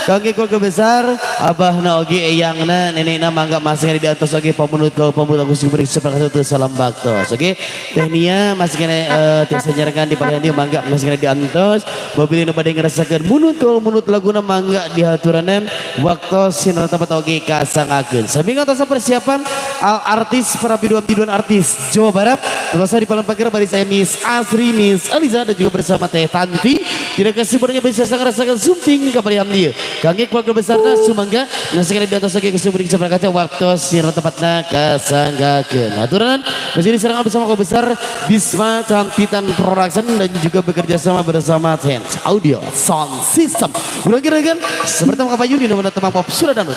kangge keluarga besar abahna oge eyangna nenekna mangga masih di atas oge pemunut aku sumber seperti itu salam baktos oge tehnia masih kena tiasa nyarangan di pagayaan dia mangga masih kena di antos mobil ini pada ngerasakan munut laguna mangga di haturanan waktu sinar tempat oge kasangakeun sami ngatos persiapan artis para biduan artis Jawa Barat terus di Palembang Pakir bari saya Miss Asri Miss Aliza dan juga bersama Teh Tanti tidak kasih bernya bisa ngerasakan sumping kaparian dia kangge keluarga besarna sumangga ngasakeun di atas oge kesumring sabarakaca waktu sinar tempatna kasanggakeun aturan masih diserangan bersama keluarga besar Bisma Cantitan Production dan juga bekerja sama bersama Tens Audio Sound System ulang kira-kira seperti Kak Yuni nomor teman pop sudah danut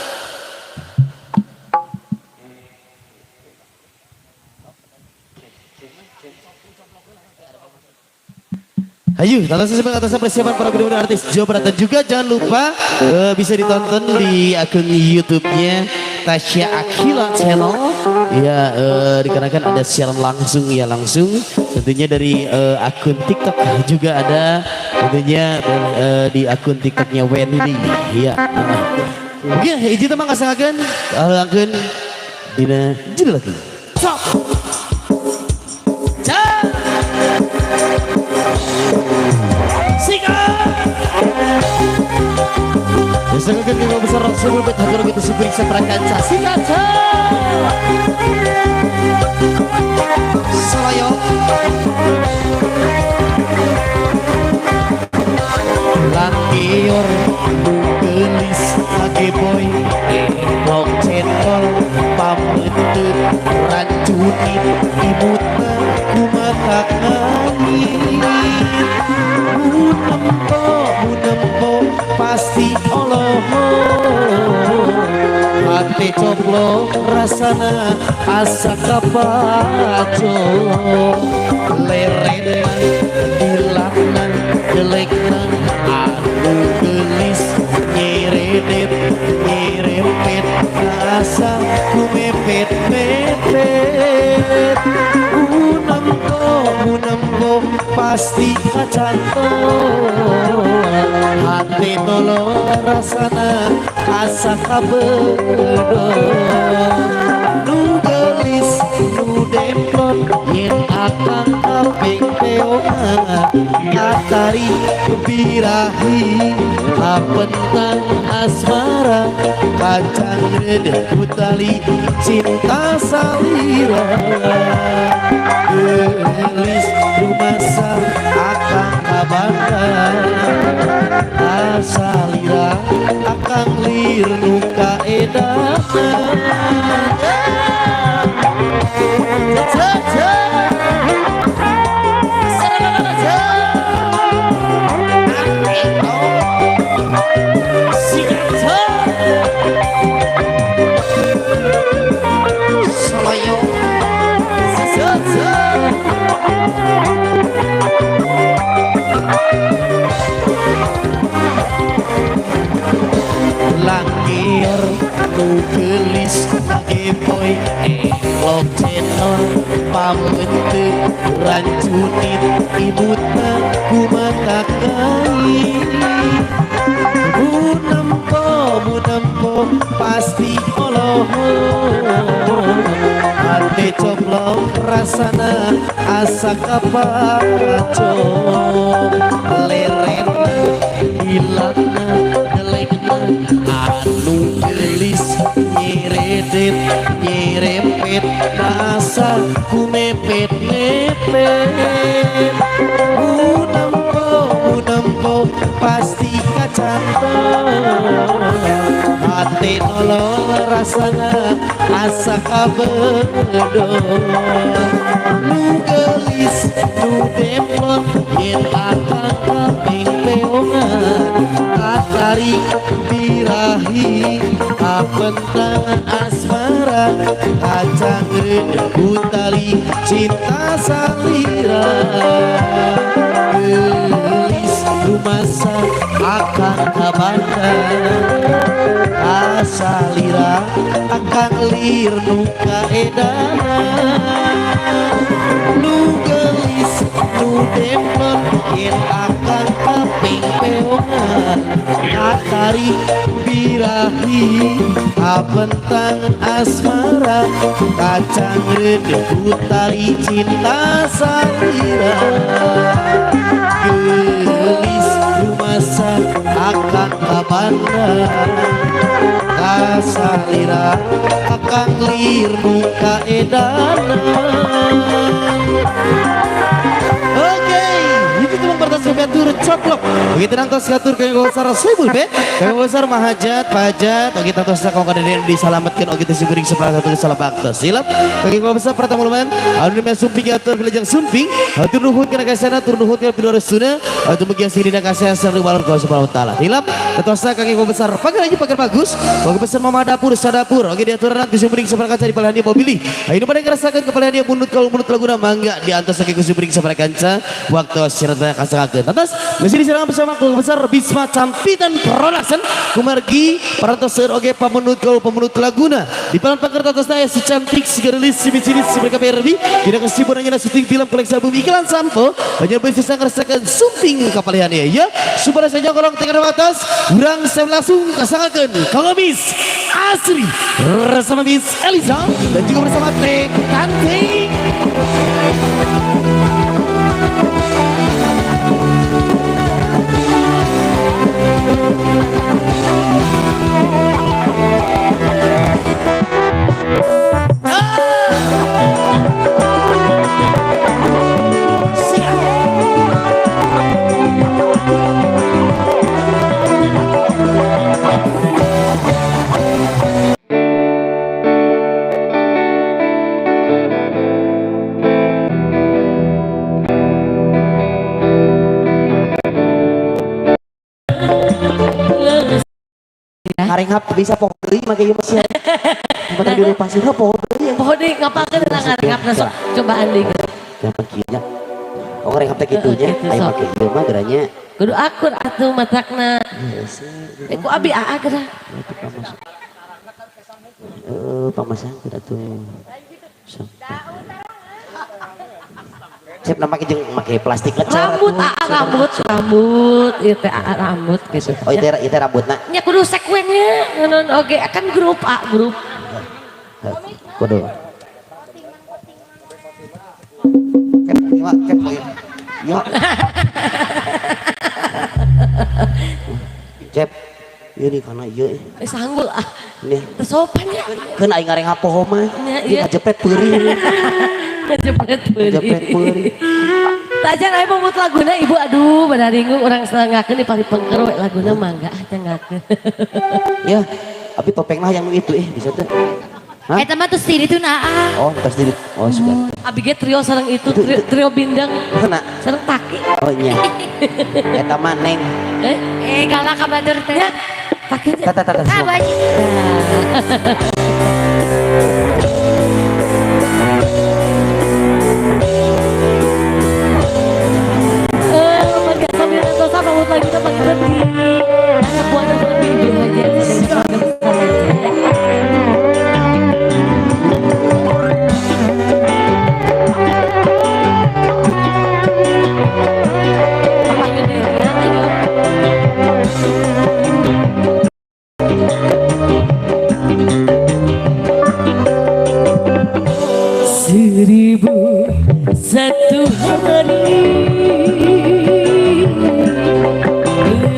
ayo, atas persiapan para benar artis Jawa Barat dan juga jangan lupa bisa ditonton di akun YouTube-nya Tasya Akila Channel. Ya, dikarenakan ada siaran langsung tentunya dari akun TikTok juga ada tentunya di akun TikTok-nya Wendy. Ya. Oke, izin teman kasangakeun akun dina judul lagi. Sok. Bersangkakan dengan besar Rasul Bethadur begitu seperiksa prakanca sikaca Salayo Langior Gelis Lagi boy Nok cendol Pamentut Rancunin Ibuta Kumatak Munempo pasti Allah hati coblo rasana asa kapaco lerena dilakna jelekna anu gelis nyerempet asa kumepet munempo pasti kacanto hati tolo rasana asa kabedo nu gelis nu demplon yen akang kaping peongan katari birahi kapentang asmara kacang rede utali cinta salira gelis rumasa akang kabangga asalira akang lir nuka edana langir nu gelis boy elok cendol pambentuk rancunin ibuta kumatak kain munempo pasti Allah hati coblok rasana asa kapaco lerena hilangna jelekna anu gelis nyerempet asa kumepet munempo pasti kacanto hati nolong rasana asa kabedo nu gelis nu demplon yen akang kaping peongan katari birahi kapentang asmara kacang rede utali cinta salira gelis rumasa akang kabanda asalira akang lir nuka edana nu gelis nu demplon yen akan kaping peongan akari birahi abentang asmara kacang redep utari cinta salira gelis rumasa akan kabanda kasalira akan lir muka edanan. Oke, itu teman pertas kebetur coplok. Begitu nangtos katur kaya gosar sebul be. Kaya gosar mahajat, pajat. Oke, nangtos kau kadang disalamatkan. Oke, tersiburing sebelah satu salah bakta. Silap. Oke, kalau besar pertama lumayan. Anu namanya sumping atur kelejang sumping. Atur nuhut kena kasana, tur nuhut kena pilih resuna. Atur bagian sini dan kasih seru balon kau subhanahu wa taala. Silap. Nangtos kaki kau besar. Pagar aja pagar bagus. Oke, besar mama dapur sadapur. Oke, diatur nanti sumping sebelah kaca di palahan dia mau pilih. Ini pada ngerasakan kepala dia munut kalau munut lagu mangga di atas kaki kusumping sebelah kaca. Waktu sirta kasagakeun. Atas mesin diserang bersama keluarga besar Bisma Campitan Production kumargi parantos seur oge pamunut laguna di palan paker atas saya si cantik si gelis si bicinis si mereka berbi tidak kesiburan nyana syuting film koleksi album iklan sampo banyak bisa ngerasakan sumping kapaliannya ya supaya saja korong tinggal atas kurang saya langsung kasagakeun Kang Bis Asri bersama Miss Eliza dan juga bersama Teh Tanti. Kareng hap bisa pohon deui make ieu mesin. Tempat dulu pasir pohon deui. Pohon deui ngapakeun kareng hap sok cobaan deui. Gampang kieu nya. Oh kareng hap teh kitu nya. Aya make ieu mah geranya. Kudu akur atuh matakna. Ku abi aa geura. Pamasang kudu atuh. Siap nama jeung make plastik lecer. Rambut ieu teh rambut gitu. Oh itu rambutna. Nya kudu sekwennya ngeun oge akan grup A grup. Kudu. Cep ya. Cep. Ieu nih kana ieu. Sanggul ah. Nih. Sopan nya. Keun aing ngareng hapoho mah. Ieu ngajepret peuring. Ngajepret peuring. Tajan aya pemut laguna ibu aduh badaringgung urang selengakeun di paripengker we laguna mangga cengakeun. Ya, tapi topengna yang itu bisa teh. Hah? Eta mah tuh sendiri tuh naa. Oh, pas diri. Oh, sudah. Abi ge trio sareng itu trio bindang. Kena. Sareng taki. Oh iya. Eta mah Neng. Galak ka batur teh. Taki. Tata. Ah baji. Mangga sambil nonton sama buat lagi kita pakai berhenti. Sebuah dan berhenti dulu aja. Seribu satu hari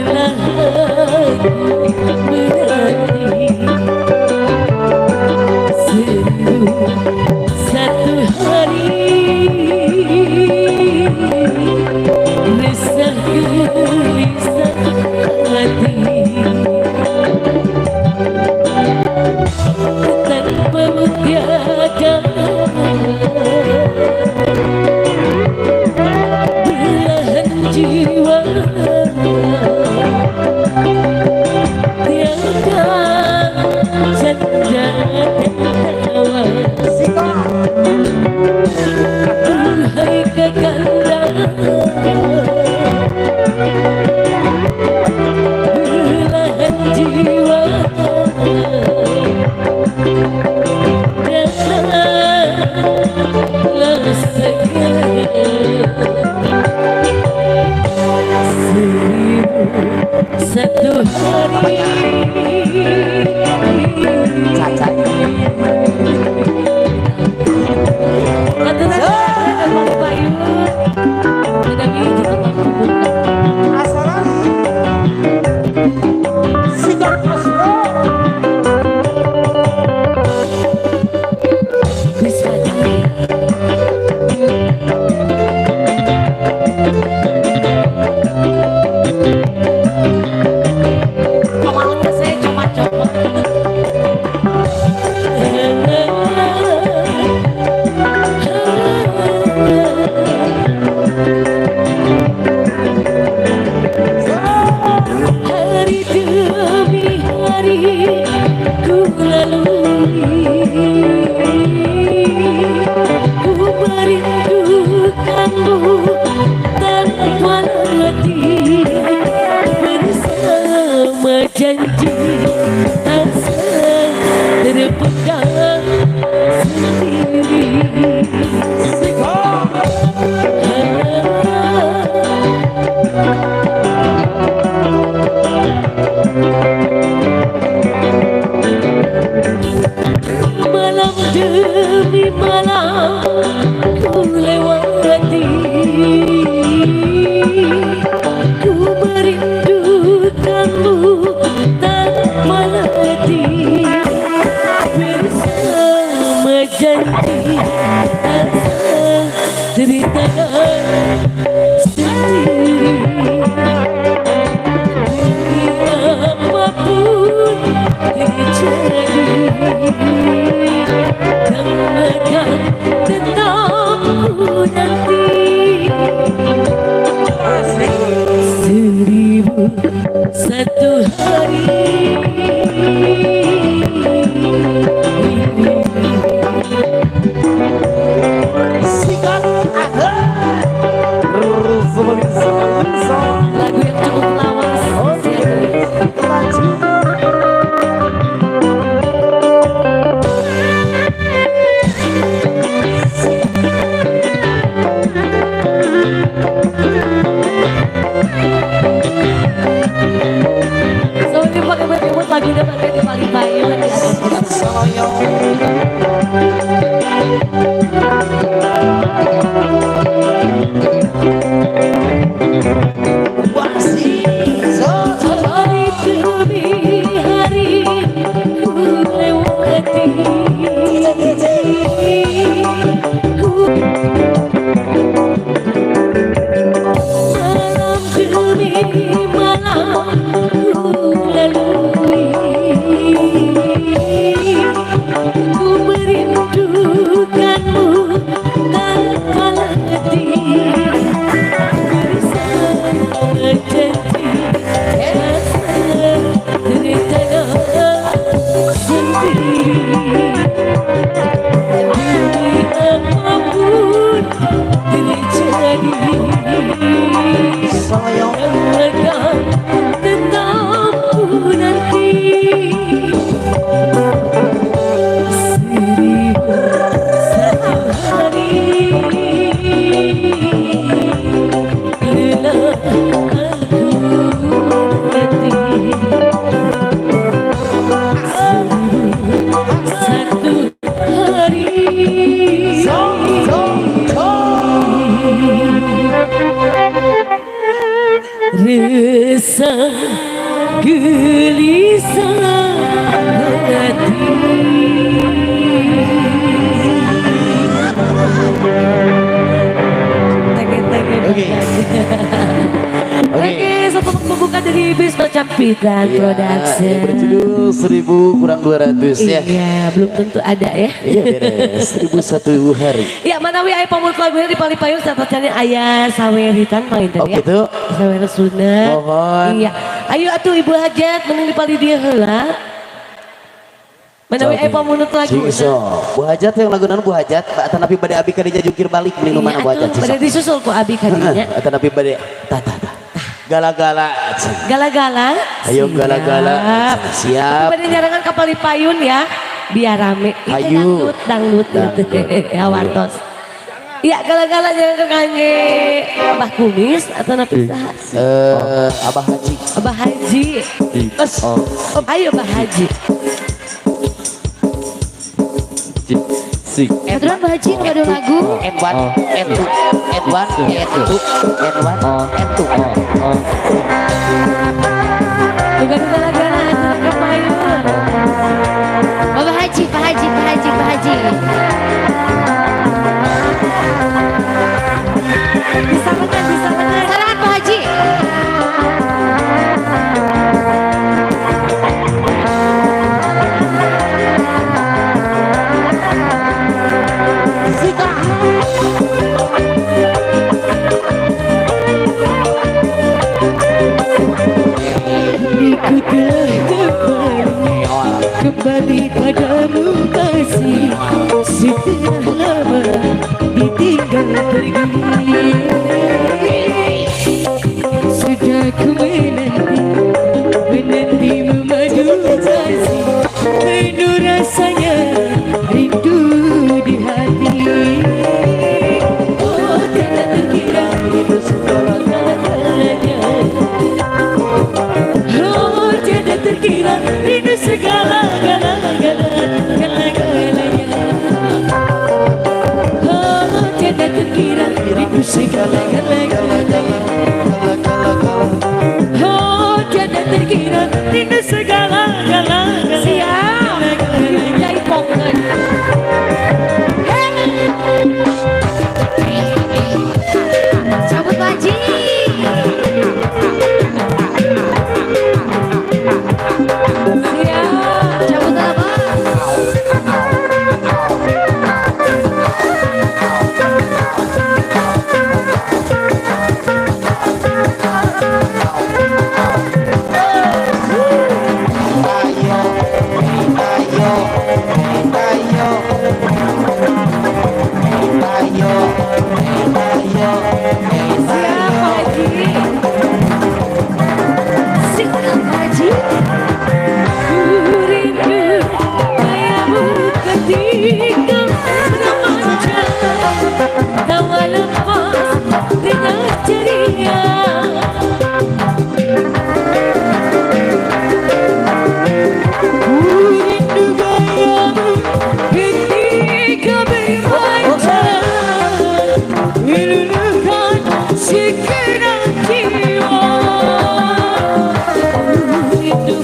telah namanya Caca. Janji asa terpendam sendiri. Malam demi malam ku lewati, ku merindukanmu tanpa letih, bersama janji asa ceritakan sendiri. Apapun terjadi, kamu akan tetap ku nanti. 1001 hari. Lagu yang cukup lawas. Soalnya pakai imut lagunya pakai di paling bayu lagi hari demi hari ku lewati, malam demi malam ku lalui, ku merindukanmu tanpa letih, bersama janji asa ceritakan sendiri. Apapun terjadi, akan tetap ku nanti. 1001 hari lelah aku mati. 1001 hari. Resah gelisah hati. Oke, satu pembuka dari Bisno Campitan Production. Berjudul 1000 kurang 200 ya. Iya, belum tentu ada ya. Iya beres, 1001 hari. Ya, manawi aya pamut lagunya di Palipayung satatnya aya saweritan panginten Oh ya. gitu. Sawer sunat. Mohon. Iya. Ayo atuh Ibu Hajat mending di pali dia heula. Manawi aya pamunut lagu. Jingso. Bu Hajat yang lagu Bu Hajat, atanapi bade abi kadija jungkir balik mending mana Bu Hajat. Pada disusul ku abi kadinya. Atanapi bade tata. Gala-gala. Gala-gala. Ayo gala-gala. Siap. Pada nyarangan ke Palipayun ya. Biar rame. Itu Ayo. dangdut. Ya wartos. Ya kalau jangan kangge Abah Kumis atau napi saha? Abah Haji. Abah Haji. Ayo Abah Haji. Kebetulan Mbak Haji nggak ada lagu. N1, N2, N1, N2, N1, N2. Duga-duga lagana hati kepayun. Bapak Haji, Pak Haji, Pak Haji, Pak Haji. Bisa menang. Salam Pak Haji. Ku kembali padamu kasih setelah lama ditinggal pergi. Sudah ku menanti memadu kasih, penuh rasanya rindu di hati. Oh tidak terkira itu segala-galanya. Oh tidak terkira rindu segala-galanya. Oh tidak terkira rindu segala-galanya. Oh tidak terkira rindu segala-galanya. Siap Jai Pongan. Cabut Pak Haji. Cabut apa? Segenap jiwa rindu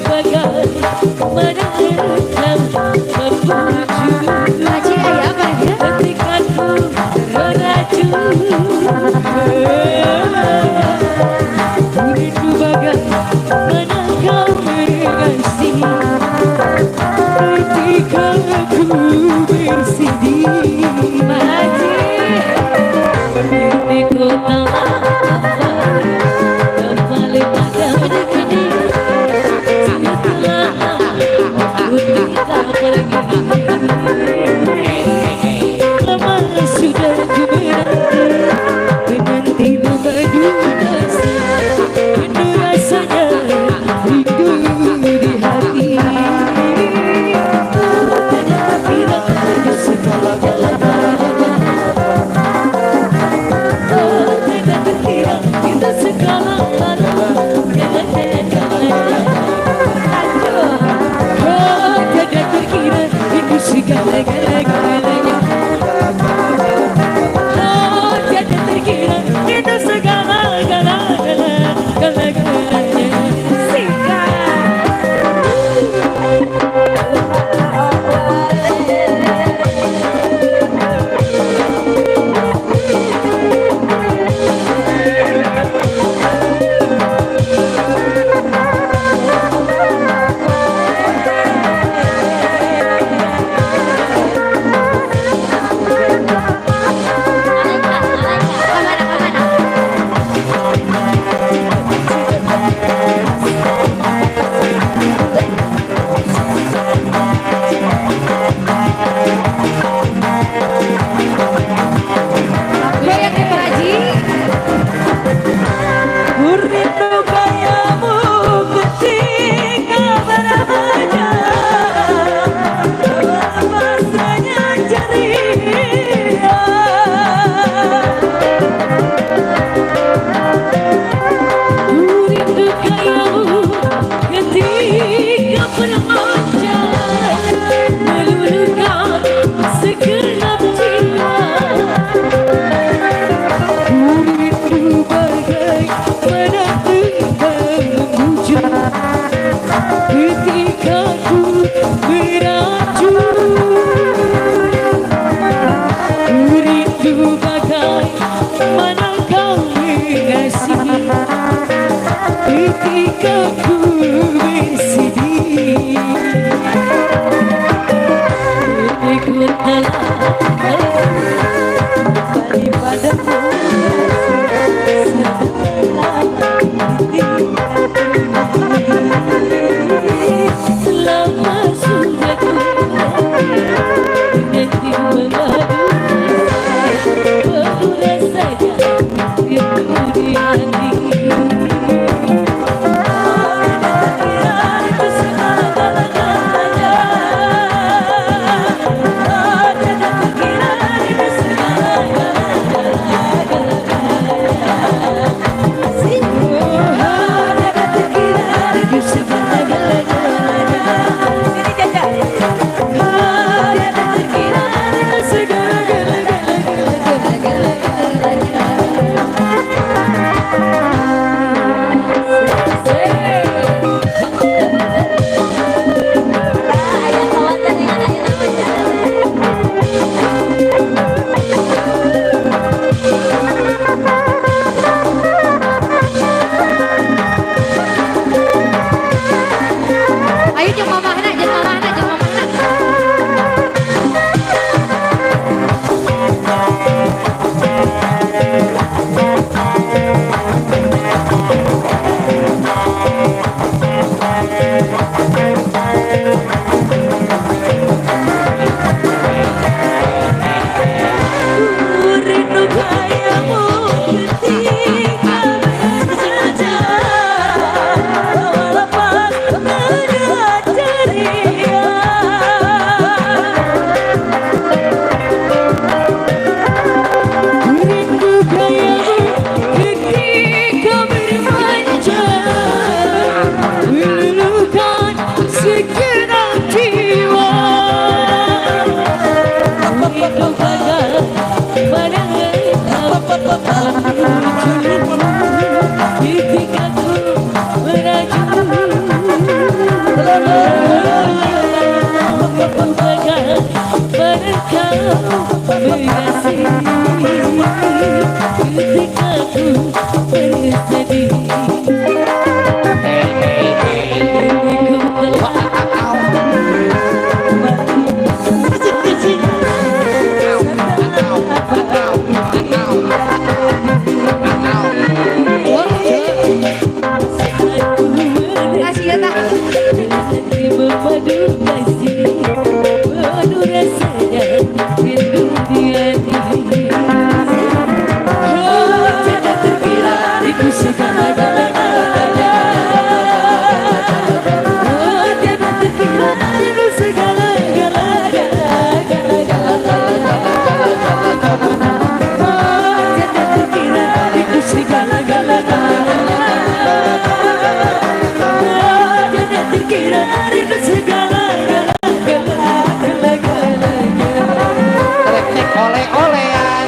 Rindu kayamu ketika saja lepas mendengar ceria. Rindu kayamu ketika bermanja meluluhkan segenap jiwa. Rindu kayamu ketika ku meraju ketika ku bersedih. Kasih ya tak. Memadu kasih, memadu rasanya rindu dia diri. Jangan terkira itu segala-galanya. Jangan terkira itu segala-galanya. Jangan terkira itu segala-galanya. Kira rindu segala-galanya. Teknik oleh-olehan.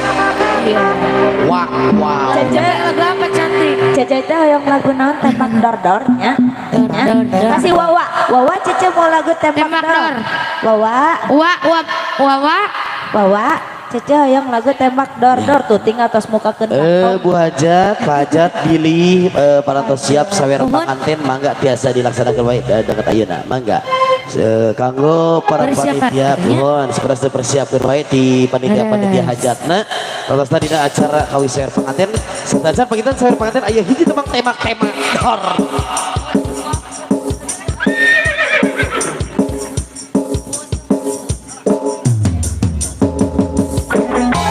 Wah, wow. Caca lagu apa cantik? Cece itu yang lagu naon tembak dor-dornya. Kasih Wawa. Wawa Cece mau lagu tembak Tembak dor. dor. Wawa. Wawa. Wawa. Cece yang lagu tembak dor-dor tuh tinggal tos muka kena. Bu Hajat, Pak Hajat pilih para tos siap sawer panganten mangga biasa dilaksanakan baik dekat ayeuna mangga. Kanggo para Persiapan. panitia mohon seperti persiapkan baik di panitia hajatna. Terus tadi ada acara kawin sawer panganten. Sedajan pagitan sawer panganten aya hiji tembang tema dor.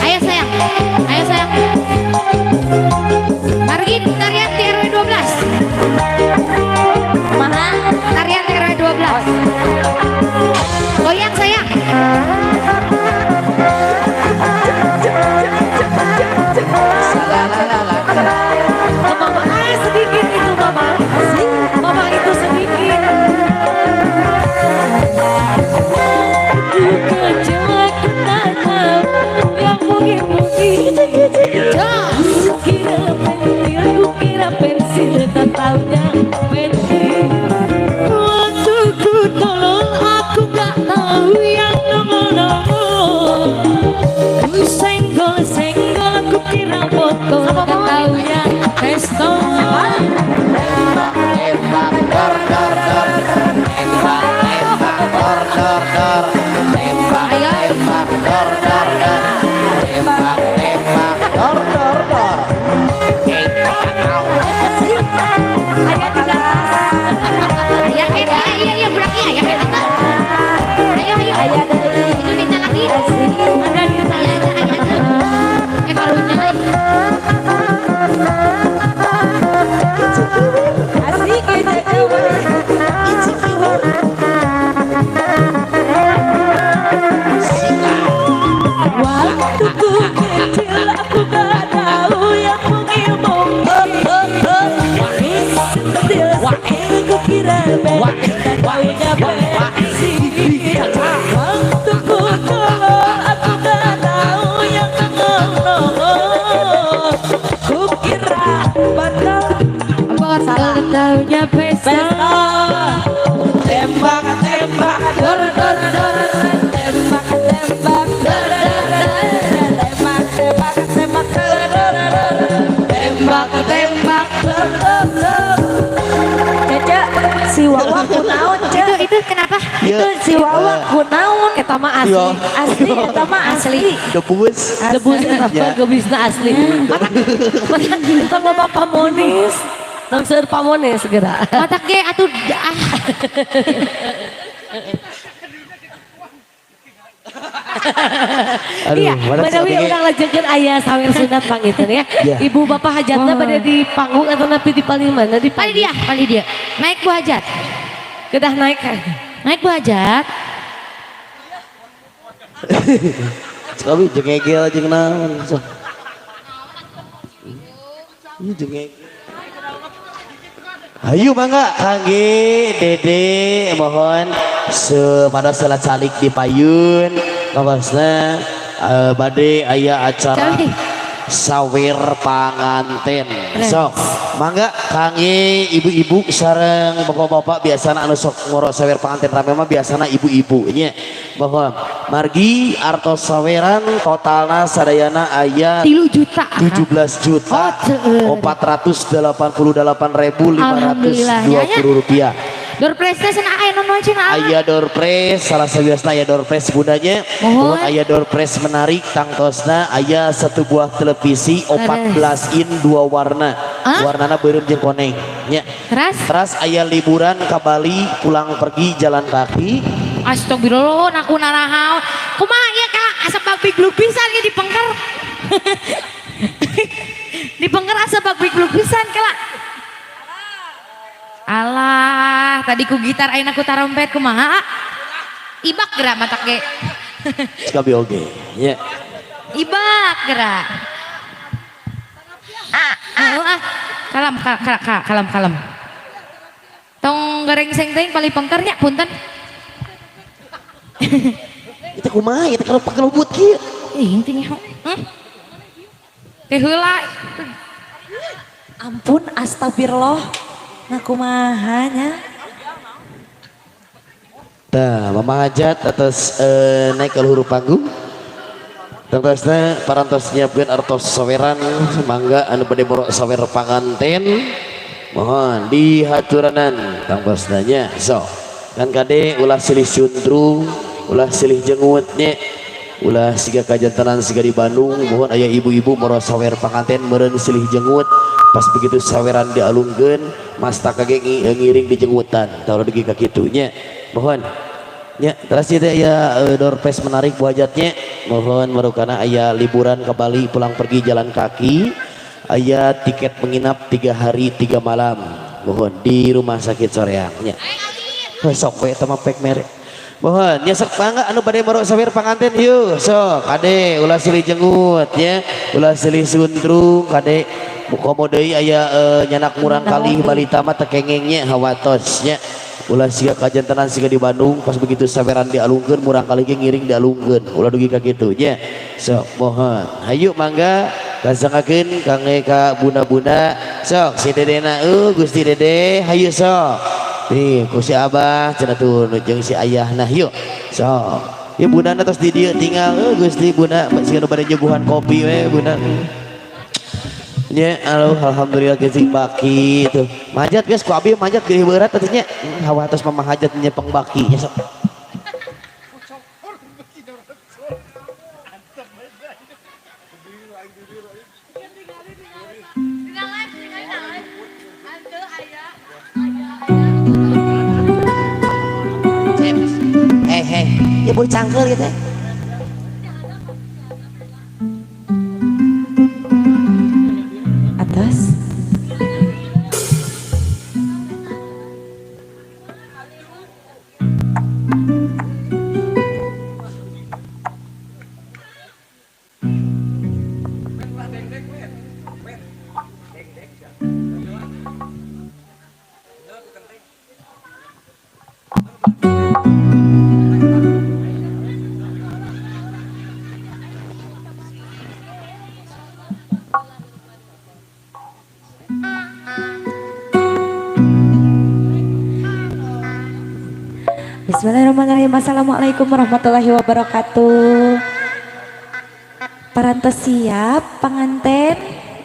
Ayo sayang. Ayo sayang. Margin tarian di RW 12. Mana? Tarian di RW 12. Goyang sayang. Mama sedikit itu mama. Mama itu sedikit. Kecewa tak tahu yang mungkin-mungkin. Kira pensil tak tahunya pensil. Waktu ku tolong aku gak tahu yang nomor-nomor. Ku senggol-senggol ku kira botol tak tahunya pistol. Tembak dor dor dor. Tembak dor dor dor. Tembak dor dor dor. Tembak dor dor dor. Ya iya beraknya ya. Ayo ayo. Itu minta lagi. Ada di sana. Karunya lagi. Asik ya Cece. Waktu ku kecil aku gak tahu yang mungkin-mungkin. Kecil ku kira tak tahunya pensil. Waktu ku tolong aku gak tahu yang nomor. Ku kira botol Botol tahunya pesta. Tembak tembak dor dor dor. Tembak tembak dor dor dor. Tembak tembak tembak dor dor dor. Tembak tembak dor dor dor. Cece si Wawa kunaon Cece. Itu kenapa? Itu si Wawa kunaon. Eta mah asli. Iya. Asli eta mah asli. Debus. Debus eta Ya. mah gebisna asli. Kita mah Bapak Monis. Tong seur pamone segera. Matak ge atuh ah. Iya, mana Madawi sampai udah lanjutkan ayah sawer sunat pangitan ya. Iya. Ibu bapak hajatnya pada di panggung atau napi di paling mana di Pali dia. Naik Bu Hajat. Kedah naik kan. Naik Bu Hajat. sekali jengegel jeung naon. Ieu jengegel. Hayu mangga kangge Dede mohon pada salat salik di payun kawasna bade aya acara Cari. sawer panganten sok mangga kangge ibu-ibu sareng bapak-bapak biasana anu sok ngoro sawer panganten rame mah biasana ibu-ibu nya mohon margi artos saweran totalna sadayana aya 3 juta. 17 juta Oh, 488.520 rupiah. Door prize-nya cenah aya nu cenah. Aya door prize salah sabiasna aya door prize bundanya. Mohon. Aya door prize menarik tangtosna aya satu buah televisi 14 in 2 warna. Hah? Warnana beureum jeung koneng nya. Teras aya liburan ka Bali pulang pergi jalan kaki. Astagfirullah aku naraha. Kumaha ieu ka asa bagbig lupisan ieu dipengker. Dipengker asa bagbig lupisan kala. Alah, tadi ku gitar ayeuna ku tarompet kumaha? Ibak geura matak ge. Sekabi oge nya. Ibak geura. Kalem. Tong goreng seng teuing pali pengker nya punten. Itu kumaha itu kalau pakelubut kieu. Ih, teh nyaho. Teh heula. Ampun, astagfirullah. Nakumahanya. Tah, Mama Hajat atas naik ke luhur panggung. Tangtosna parantos nyiapkeun artos saweran mangga anu bade borok sawer panganten. Mohon dihaturanan tangtosna nya. So, kan kade ulah silih cundrung, ulah silih jengutnya. Ulah siga kajantanan siga di Bandung mohon aya ibu-ibu moro sawer panganten meureun silih jengut pas begitu saweran dialungkeun masta kage ngiring di jengutan taruh di ka kitu nya mohon nya terus ieu teh aya door prize menarik buajatnya mohon marukana aya liburan ke Bali pulang pergi jalan kaki aya tiket menginap 3 hari 3 malam mohon di rumah sakit Soreang nya sok we teh mah pek mere. Mohon nyesek bangga anu bade marok sawer panganten yuk sok kade ulah silih jengut ya ulah silih sundrung kade komo deui aya nyanak murang kali balita mah teu kengengnya hawatos nya ulah siga kajantanan siga di Bandung pas begitu saweran dialungkeun murang kali ge ngiring dialungkeun ulah dugi ka kitu nya sok mohon hayu mangga kasangakeun kangge ka bunda-bunda sok si dedena Gusti Dede hayu sok. Nih, ku si Abah cenah tuh jeung si ayahna yuk. So, ieu bundana tos di dieu tinggal Gusti bunda sieun bade nyeguhan kopi we bunda. Nya alhamdulillah geus baki tuh. Manjat geus ku abi manjat geuh beurat atuh nya. Hawa tos mama hajat nyepeng baki nya sok. Ya boleh cangkel gitu. Atas. Bismillahirrahmanirrahim. Assalamualaikum warahmatullahi wabarakatuh. Parantos siap pengantin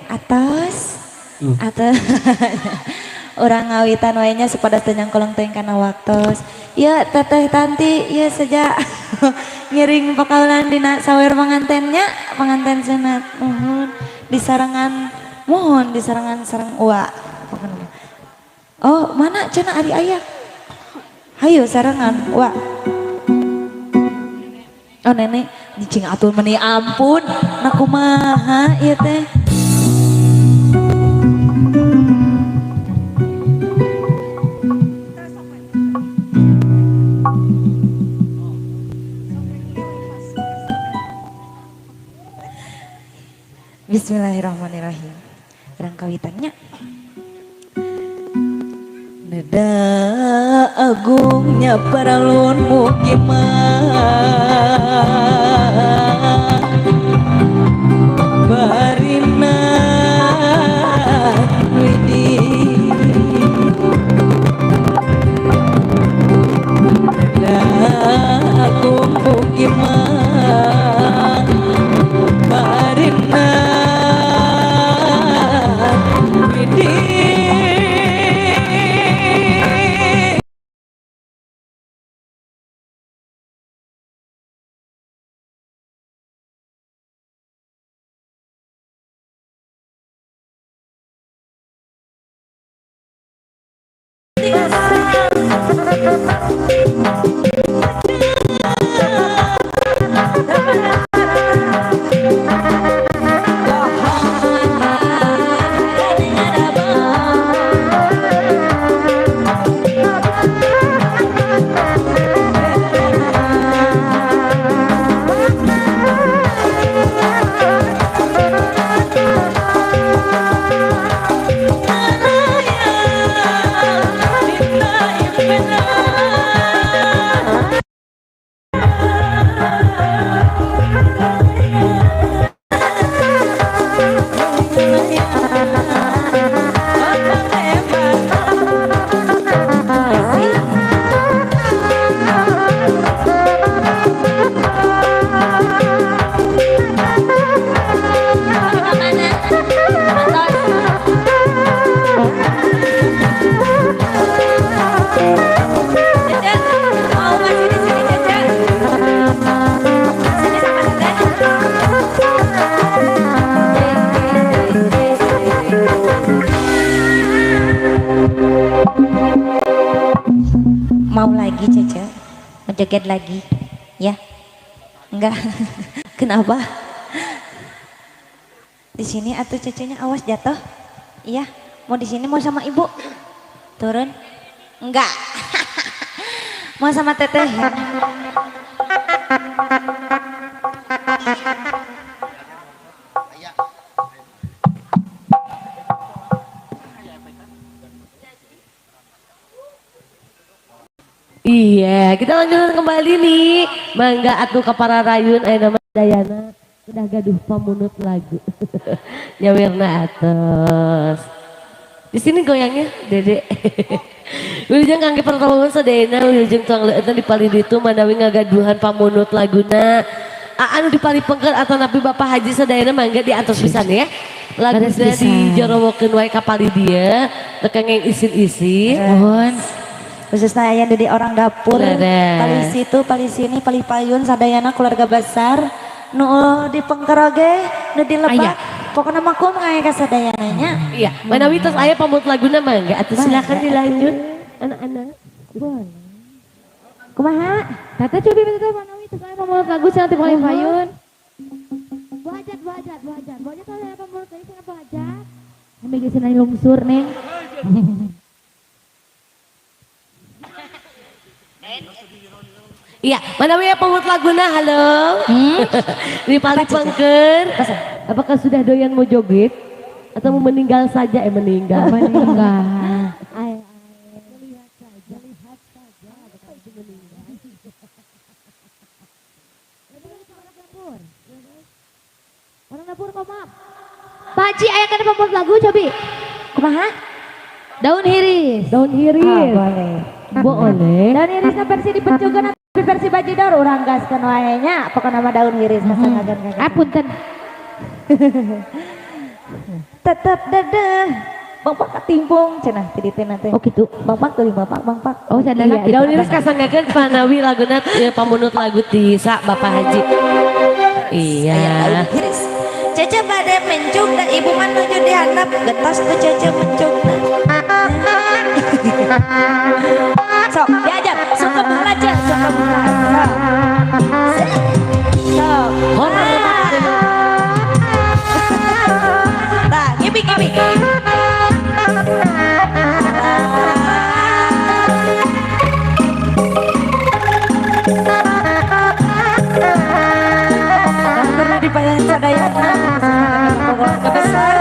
atas orang ngawitan wainya sepada tenyang kolong teuing kana waktos. Ya teteh tanti ya sejak ngiring pakalan dina sawer pengantennya penganten sunat mohon di sarangan sareng uwa. Oh, mana cenah ari aya? Hayu sarangan. Wah. Oh nenek, cing atur meni ampun. Nah kumaha ieu teh? Bismillahirrahmanirrahim. Rangkawitannya. Nada agungnya paralunmu gimana Barina Widih Nada agungmu gimana Barina Widih Mau lagi Cece? Menjoget lagi? Ya? Enggak? Kenapa? Di sini atau Cecenya awas jatuh? Iya? Mau di sini mau sama ibu? Turun? Enggak? Mau sama teteh? Iya, kita lanjutkan kembali nih. Mangga atuh kapara rayun nama Dayana udah gaduh pamunut lagu. Nyawirna atas. Di sini goyangnya Dede. Wilujeng kangge pertolongan sadayana wilujeng tuang leueutna di pali ditu manawi ngagaduhan pamunut laguna. Anu di pali pengker atau napi Bapak Haji sadayana mangga diatos pisan ya. Laguna dijorowokeun wae ka pali dia, teu kengeng isin-isin. Mohon Khususnya aya di orang dapur, pali situ, pali sini, pali payun, sadayana keluarga besar, nu di pengkeroge, nu di lebak, pokoknya makum kayak sadayananya. Iya, manawi tos aya pamut laguna mangga, atuh silakan dilanjut, anak-anak. Boleh. Kumaha? Tata coba betul manawi tos aya pamut lagu cenah ti pali payun. Bojat aya pamut lagu cenah bojat. Ambil geus lungsur neng. Iya, mana ya pamut laguna, halo. Di pali pengker, apakah sudah doyan mau joget? Atau mau meninggal saja? Meninggal. Meninggal. Lihat saja, apakah itu meninggal. Orang dapur kok maaf. Paci aya kana pamut lagu cobi. Kumaha? Daun hiris. Daun hiris. Boleh. Boleh. Daun hirisnya versi dipencukeun versi bajidor urang gaskeun wae nya pokona nama daun hiris kasangagan kaget. Apunten. Tetep dedeh. Bangpak katimpung cenah ti dieu teh. Oh gitu. Bangpak teuing bangpak. Oh sadana daun hiris kasangagan panawi laguna pamunut lagu ti sa Bapak Haji. Iya. Daun hiris. Cece bade mencuk da ibu mah nuju dihandap getos tuh Cece mencuk. Sok diajar, suka belajar, suka belajar. Sok. Nah, gibi. Pernah dibayar sadaya besar.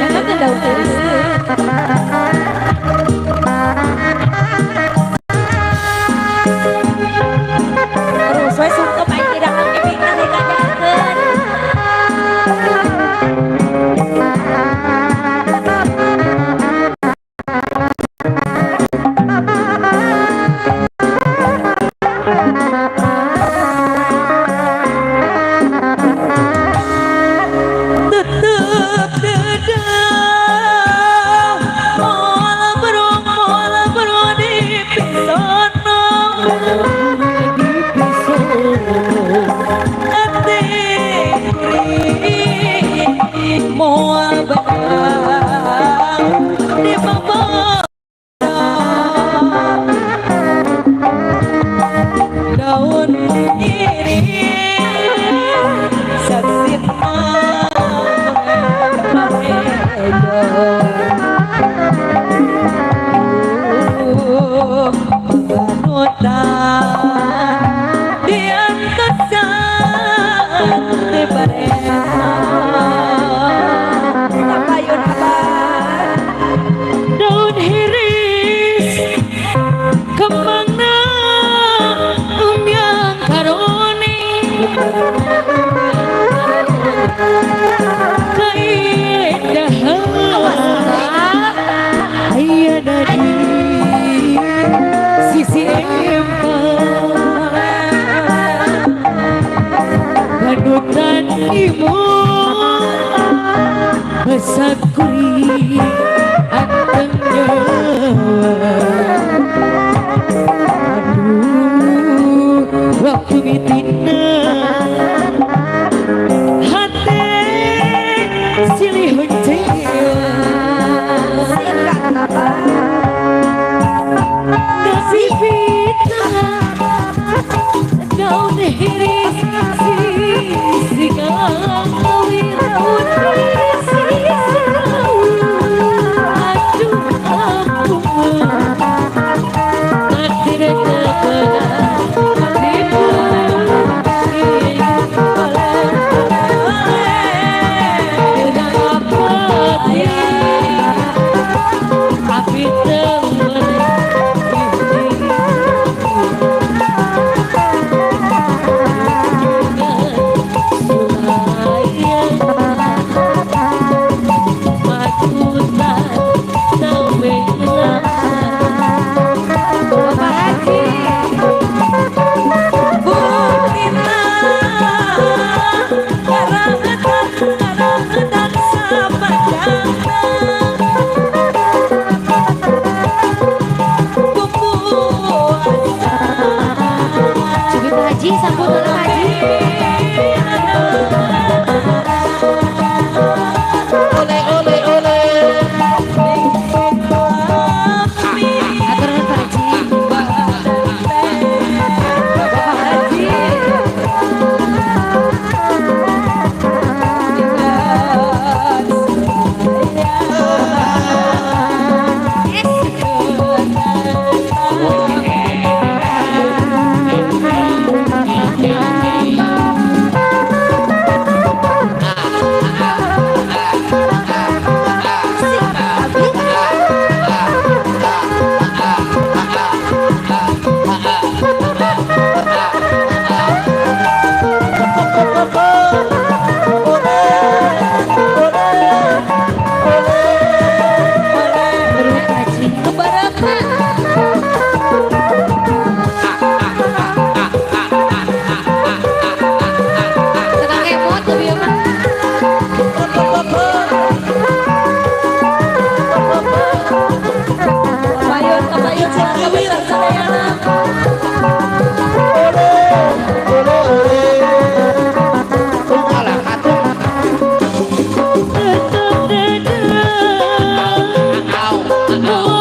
Jangan tidak utus. Terus saya suka main tidak kepingan dikajakan. Daun iris saksit di angkasa di barena tapayun abad daun iris kemana umyang karoni keindahan ayah dari sisi empang panutan imun pesakuri anteng nyawa waktu mitina hati silih kasih fitnah daun iris sigang wirauh aduh ampun takdir Haji, sambut dulu Haji. Oleh. Aturan Pak Haji. Bapak Haji. Oh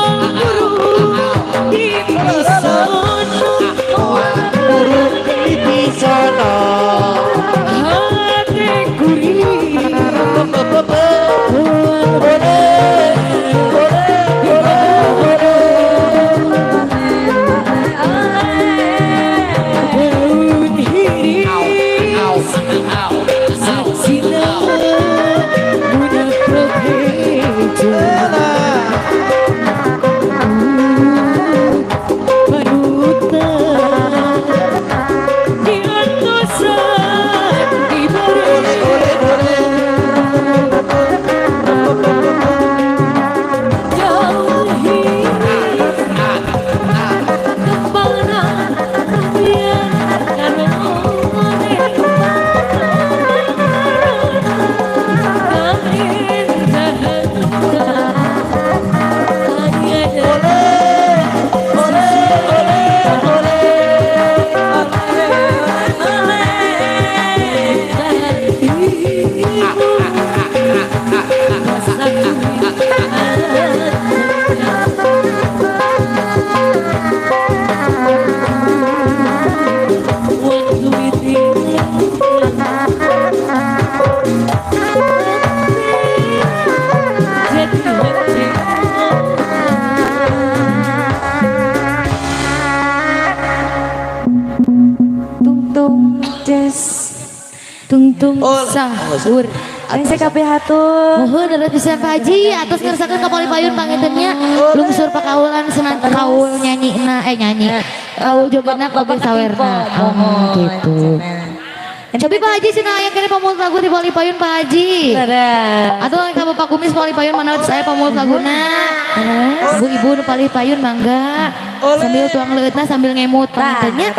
Des. Tungtung Oh, sahur. Aing saya kabeh hatur. Mohon darat bisa Pak Haji atas ngeresakeun ka Palipayun pangintennya lungsur pakaulan senang kaul nyanyina nyanyi. Kaul jogetna oge sawerna. Oh gitu. Cobi Pak Haji cenah aya kene pamulut lagu di Palipayun Pak Haji. Atau ka Bapak Kumis Palipayun mana saya pamulut laguna. Ibu-ibu nu Palipayun mangga. Sambil tuang leutna sambil ngemut pangintennya.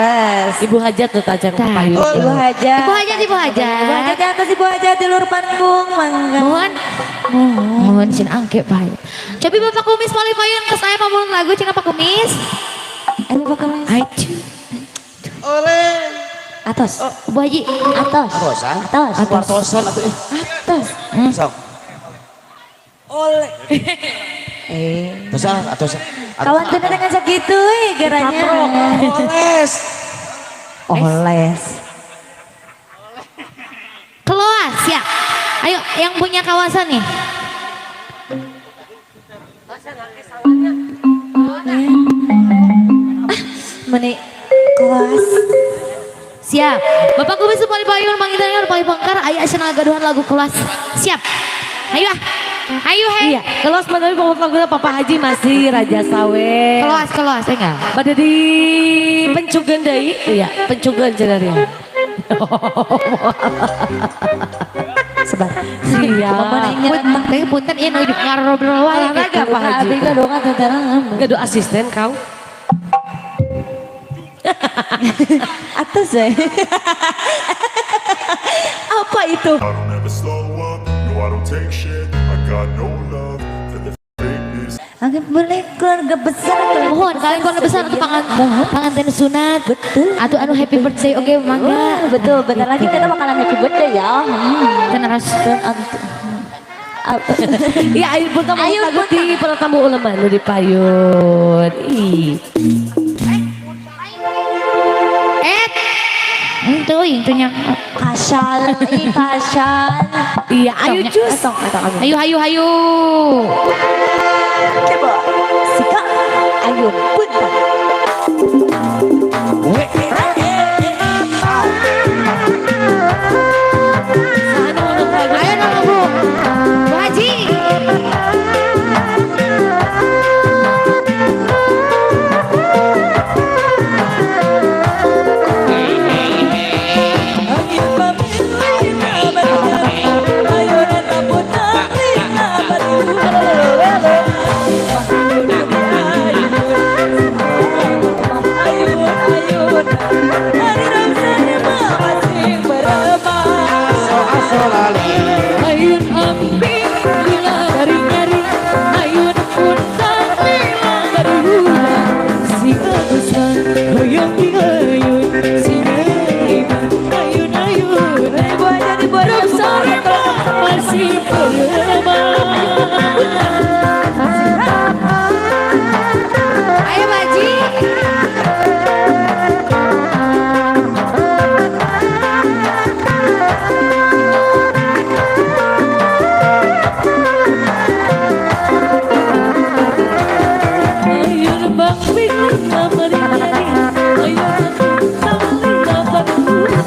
Ibu hajat tuh tajam Palipayun. Ibu hajat. Ibu Hajat, Ibu Hajat. Ibu hajat di atas ibu hajat di luar panggung mangga. Mohon sin angke Pak. Cobi Bapak Kumis Palipayun ke saya pamulut lagu cenah Pak Kumis. Bapak Kumis. Aicu. Atas. Bu Haji. Atas. Atosan. Atas. Atosan atuh. Atas. Sok. Atosan. Kawan tuh dengan segitu geranya. Oles. Oles. Keluas ya. Ayo yang punya kawasan nih. Meni kelas. Siap. Bapak Kumis Palipayun manggilnya udah paling bangkar. Ayo asyana gaduhan lagu keluas. Siap. Ayo ah. Ayo hei. Iya, kelas menawi pamulut lagu Papa Haji masih Raja Sawe. Keluas enggak. Pada di pencugan deui. Iya, pencugan cenah Sebar. Siap. Punten ieu nu hidup ngarobrol wae Olahraga Pak Haji. Abi gadongan tentarangan. Gado asisten kau. Atas Apa itu? I don't ever slow up, no I don't take shit. I got no love for the fakeness. Angin boleh keluarga besar. Mohon kalian keluarga besar untuk panganten sunat. Betul. Atau anu happy birthday oke mangga. Betul, bentar lagi kita bakalan happy birthday ya. Tenaras. Iya, ayo pertama lagu di para tamu ulama nu di payun. Itu intinya. Kasal. Iya, ayo cus. Ayo. Coba. Sika, ayo punta. Ayo dong Bu. Bu Haji. Ayun amping gula garing-garing, ayun puntang lila garuda, singa besar goyang di ayun, singa iman ayun, ibu aja di bawah sore masih berlama. Ayo Bu Haji. Ayun bang bingung namanya, ayun puntang lila garuda,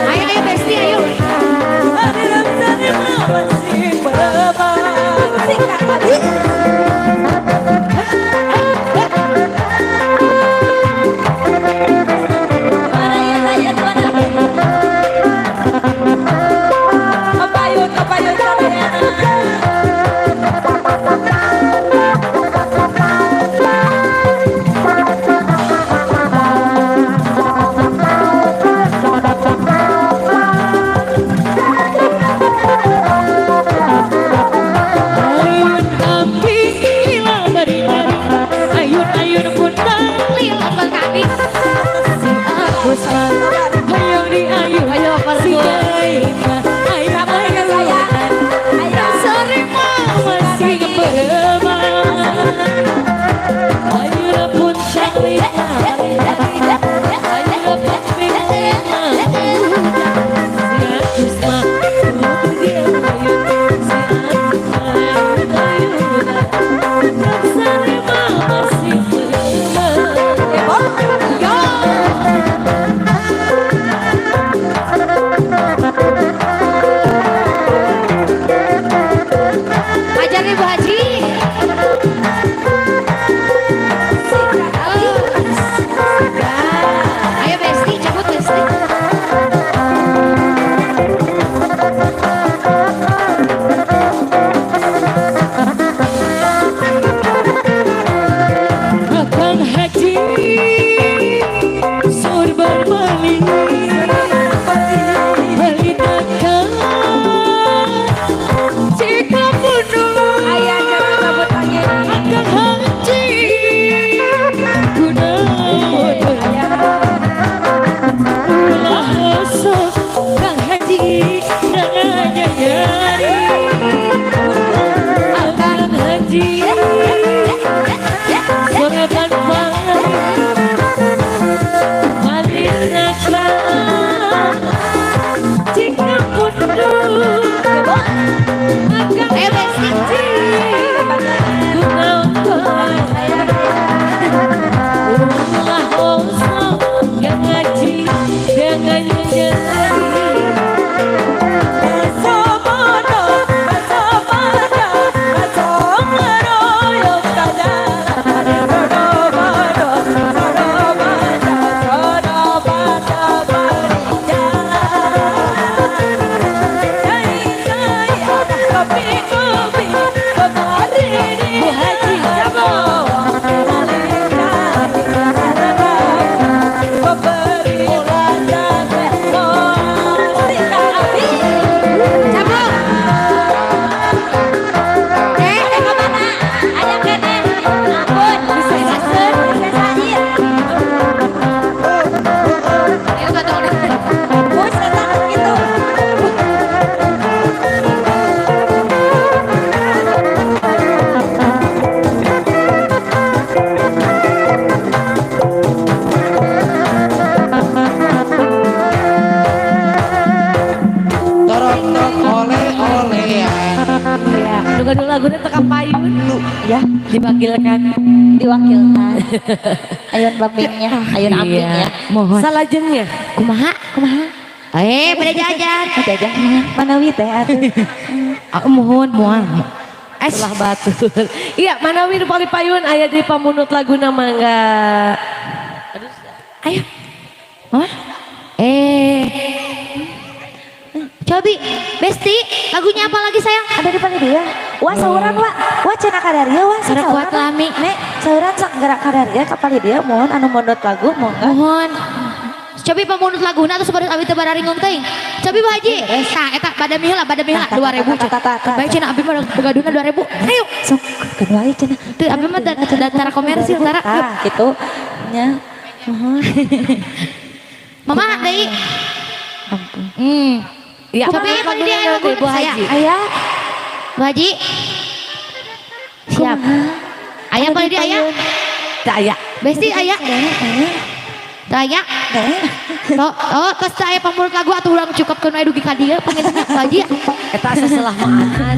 Ayo Besti ayo. nyari akan haji soreban pangan malina klan jika punduk akan haji gunawan ulah kosong yang ngaji jangan menyendiri Nunggu lagunya teka payun Ya, diwakilkan diwakilkan. Ayun bambingnya, ayun ambingnya. Mohon. salajengnya Kumaha, kumaha. Pada jajan. Jajan. Manawi teh atuh. Mohon, mohon. selah batur iya manawi nu pali payun aya di pamunut laguna mangga Ayo. Mama. Cobi, Besti, lagunya apa lagi sayang? Ada di depan dia. Wah, sauran wah cenah kadaria wah Sada kuat lami. Nek, sauran sak gerak kadaria kapal dia mohon anu mondot lagu mongga. Mohon. Cobi pamunut laguna atau sebaris abdi teu bararingong teuing. Cobi Bu Haji. Tah eta bada mihela 2000. Baik cenah abdi mah begaduna 2000. Ayo. Sok kedua aja cenah. Teu abdi mah datara komersil tara. Ah, gitu. Nya. Mohon. Mama deui. Ampun. iya Cobi bagi dia lagu Bu Haji Aya. Bu Haji. Siap. Ayah bagi dia aya. tak aya Besti aya. Daya. Oh, tos aya pamunut lagu atuh ulang cukupkeun we dugi ka dieu pangintenna Bu Haji. eta seselah maanan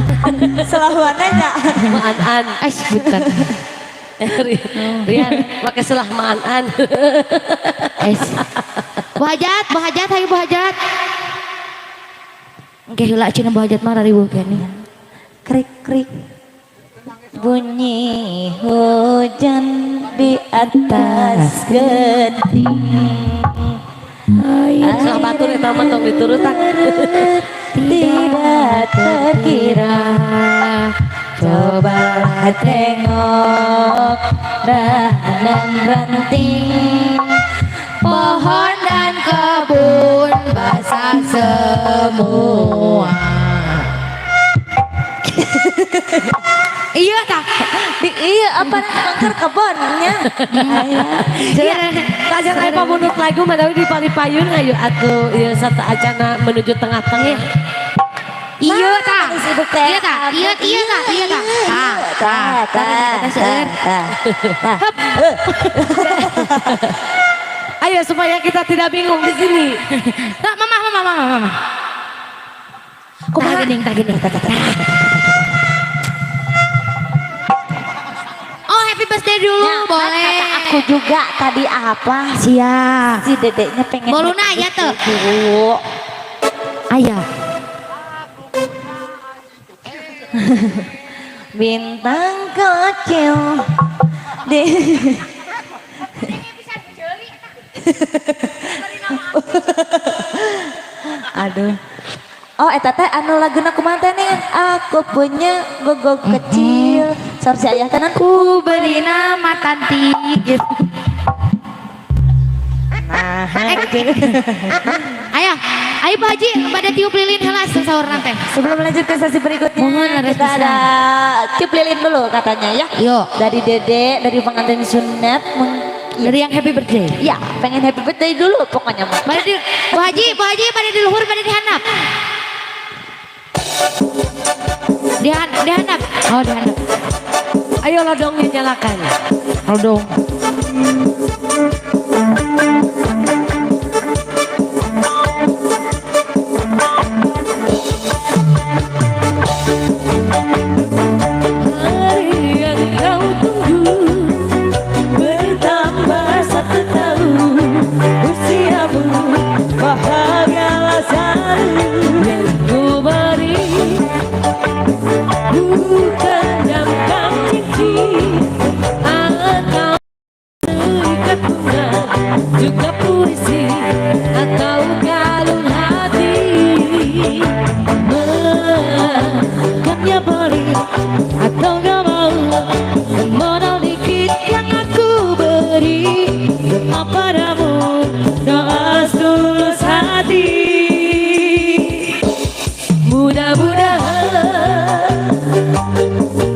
Selahuannya. maanan Ais bukan. Rian pakai selah maanan Ais. Bu Hajat, hayu Bu Hajat. Engke heula cenah Bu Hajat mah rariweuh gini. Krik-krik. Bunyi hujan di atas genting. selah batur eta mah tong diturutan Tidak terkira. Coba tengok dahan ranting. Pohon dan kebun basah semua. Iya tak? Iya apa angker kebonnya. iya lajar aya pamunut lagu manawi di pali payun ayo atuh ieu sata acana menuju tengah-tengah Iya tak? Sibuk teh. Iya tak? Iya tak? Iya tak? ayo supaya kita tidak bingung di sini Tak, mama. Tak gening. Oh, happy birthday dulu, boleh. Kata aku juga tadi apa? Siap. Si dedeknya pengen. Boluna aya teu? Dulu. Aya. Bintang kecil di aduh. Oh, eta teh anu laguna kumaha teh nih? Aku punya gogok kecil. Sarsi aya tenan Ku beri nama Tanti gitu. Nah, Ayo Pak Haji, pada tiup lilin heula sahur nanti. sebelum lanjut ke sesi berikutnya, Mohon ada kita pesan. ada tiup lilin dulu katanya ya. Yuk. Dari Dede, dari pengantin sunat. Dari yang happy birthday. Ya, pengen happy birthday dulu pokoknya mah. Pada di Pak Haji pada di luhur pada di handap. Dihandap. Oh dihandap. Ayo lodongnya nyalakan. Lodong. Hari yang kau tunggu bertambah 1 tahun usiamu, bahagialah selalu yang ku beri. Bukan damkan cincin atau ikat bunga, juga puisi atau kalung hati. Bukannya balik atau gak mau, modal dikit yang aku beri doa padamu, doa setulus hati. Mudah-mudahan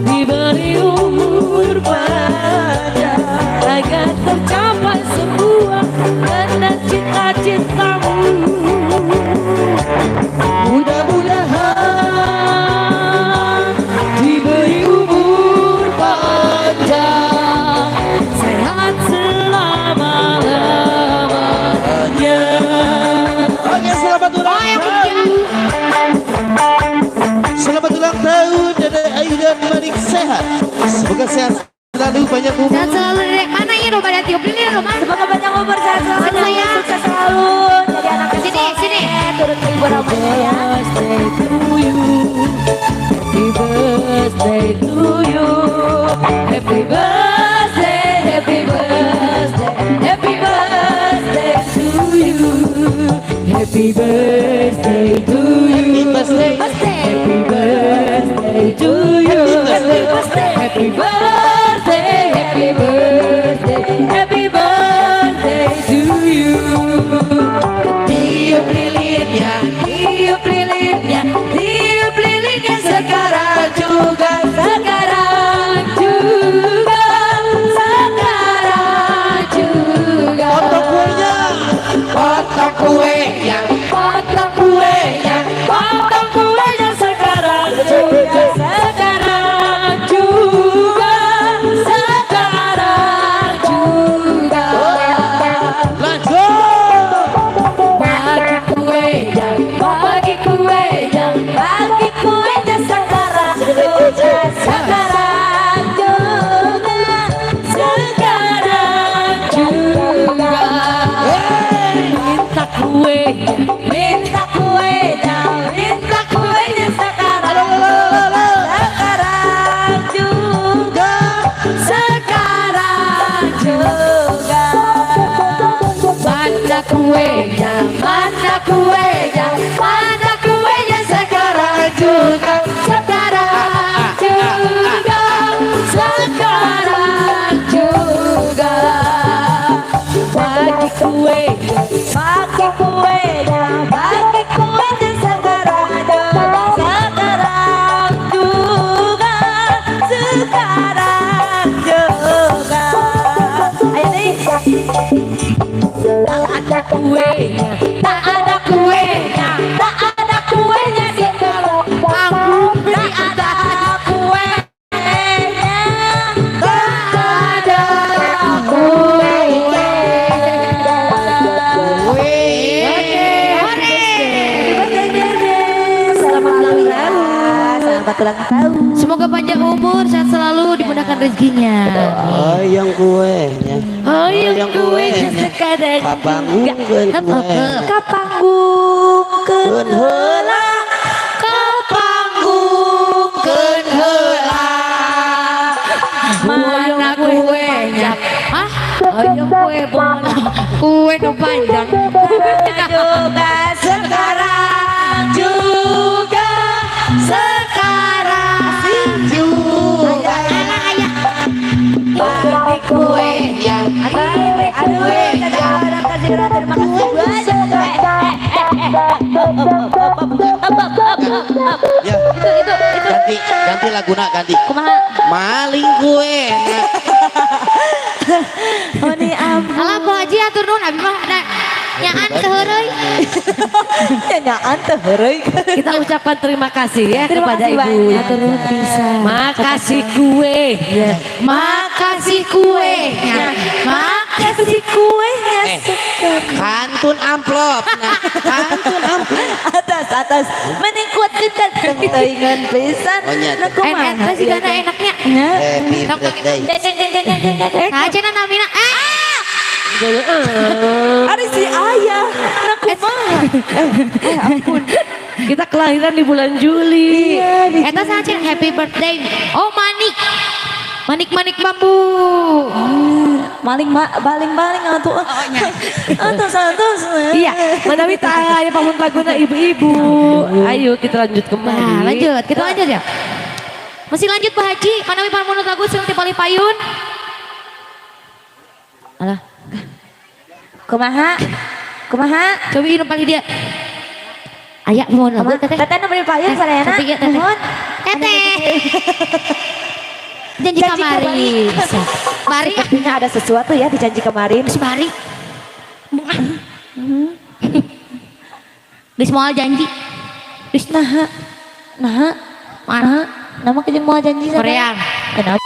diberi umur panjang agar tercapai semua karena cita-citamu. Mudah-mudahan diberi umur panjang, sehat selama-lamanya. Oke, selamat ulang tahun. Selamat ulang tahun Dede Ayu dan Manik sehat. Semoga sehat selalu, banyak umur. Dan selalu Dedek. Mana ini rumah dan tiup lilin rumah. Semoga panjang umur sehat selalu, Saya. sukses selalu. Jadi anak yang Sini, soleh, sini. turut menghibur ramainya ya. Birthday to you. Happy birthday to you. Happy birthday, happy birthday, happy birthday to you. Happy birthday to you. Happy birthday. Happy birthday to you. Happy birthday, happy birthday, happy birthday, happy birthday to you. Tiup lilinnya, tiup lilinnya, tiup lilinnya sekarang juga, sekarang juga, sekarang juga. Potong kuenya. Potong kuenya, potong kuenya, potong kuenya sekarang juga, sekarang juga, sekarang juga. Bagi kuenya, bagi kuenya, bagi kuenya sekarang juga, sekarang juga, sekarang juga. Minta kuenya, minta kuenya, minta kuenya sekarang, sekarang juga, sekarang juga. Mana kuenya, mana kuenya, mana kuenya sekarang juga, sekarang juga, sekarang juga. Bagi kuenya, bagi kuenya, bagi kuenya sekarang juga, sekarang juga, sekarang juga. Ayo nih. Tak ada kuenya, tak ada kuenya, tak ada kuenya di dalam panggung. Tak ada kuenya, tak ada kuenya. Selamat ulang tahun. Selamat ulang tahun. Semoga panjang umur, sehat selalu, dimudahkan rezekinya. Ayang kuenya. Ayang kuenya sekarang Kapangungkeun kue. Kapanggungkeun heula, kapanggungkeun heula. Mana kuenya? Hah? Ayam kue mana? Kue nu panjang. Juga sekarang juga, sekarang juga. Bagi kuenya, aduh, terima kasih banyak. Ya, ganti laguna ganti. Kumaha? Maling kue. Oh ni ampun. Alah Bu Haji atur nuhun abi mah ada Nyaan seheureui. Nyanyaan teh heureuy. Kita ucapkan terima kasih ya Terima kepada kasih ibu. banyak. Terus bisa. Makasih kue. Makasih kue. Kasih kuenya Kantun amplop. Nah, kantun amplop. atas meningkuat kita teuingan pisan. Oh, nya. Nah, kumaha? Enak sih karena enaknya. Ya. Happy birthday. Nah, cenah namina. Ari si ayah. Nah, kumaha? Ampun. Kita kelahiran di bulan Juli. Eta saja happy birthday. Oh manik. Manik bambu. Baling atuh. Atus. Iya, Manawi aya pamun laguna ibu-ibu. Ayo kita lanjut kembali. Nah, lanjut. Kita lanjut ya. Masih lanjut Pak Haji. Manawi pamunut lagu Sing Tipali Payun. Alah, Kumaha? coba minum pagi dia. Aya pamunut lagu teteh. Teteh nu beri payun sarayana. Tapi ya, teteh. Nuhun. Teteh. Janji Janji kemarin. Bari ah. Sepertinya ada sesuatu ya di janji kemarin. Geus bari. Geus moal janji. Geus Nah, mana? nama kejeung moal janji sana. Korean. Kenapa?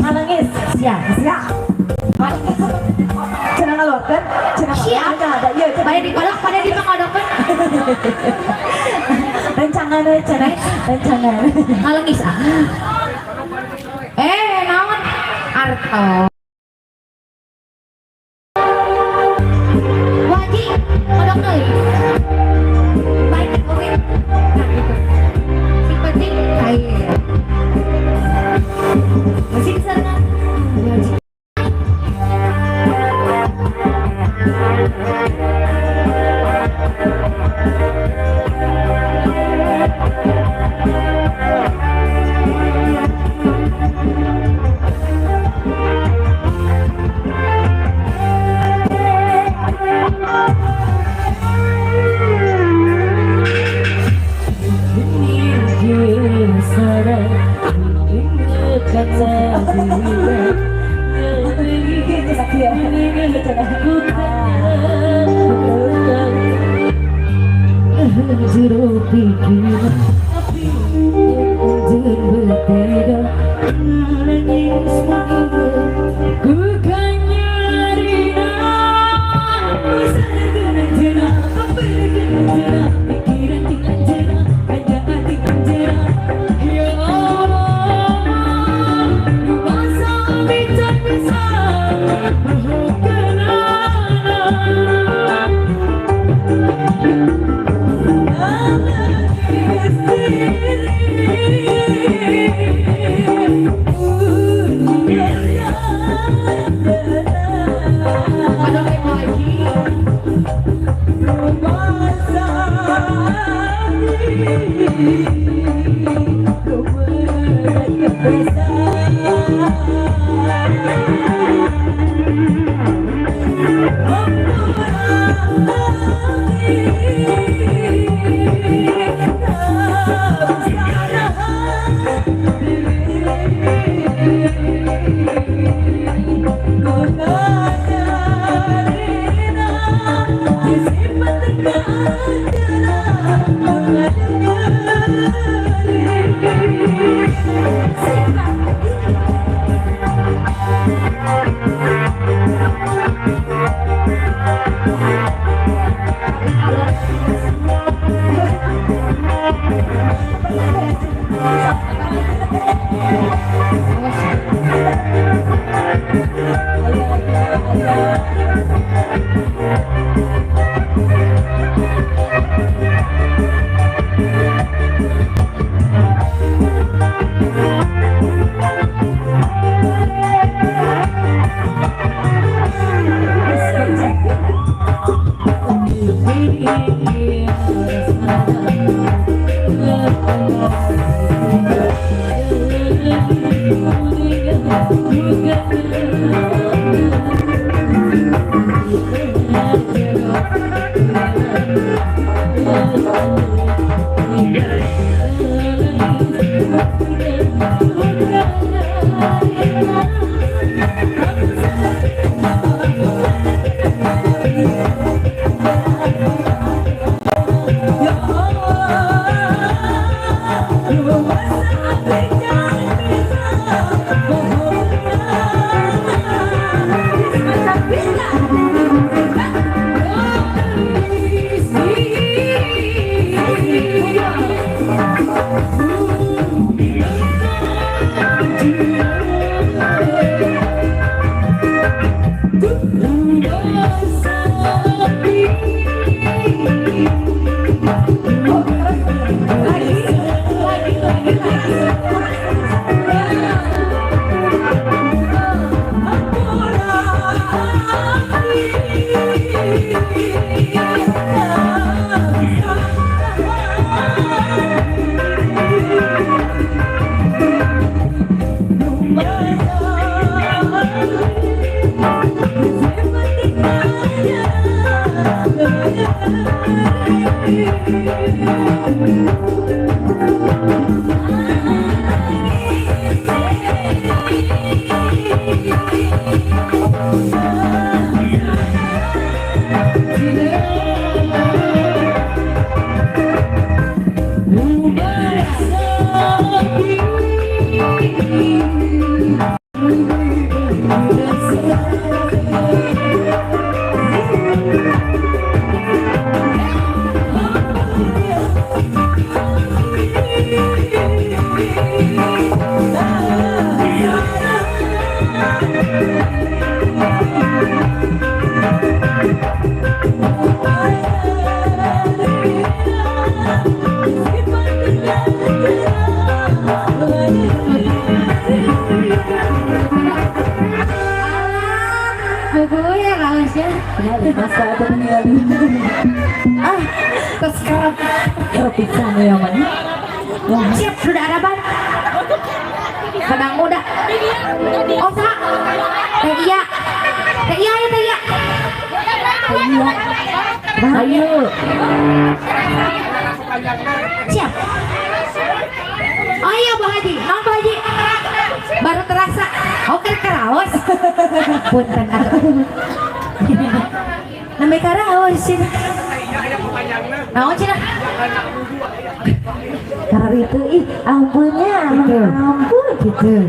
Halangis. Siap. Cenah ngaluarkeun, cenah ada. Ieu Pada di kolak, pada di pangodokeun. rencangan. Kalau ngisa. Naon? Arto. Waji, kodok deui. Baik, oke. Nah, gitu. Si penting kayak. Masih kesana. Waji. Masa ada pengali. Terus sekarang ya bisa ya mana? Siap sudah ada ban. Sedang muda. Osa. Iya. Iya ya iya. Iya. Ayo. Siap. Ayo Bang Haji, non Bang Haji. Baru terasa. Oke karaos. Punten atuh. Namanya karaos sih. Naon sih? Karena itu ampunnya, ampun gitu.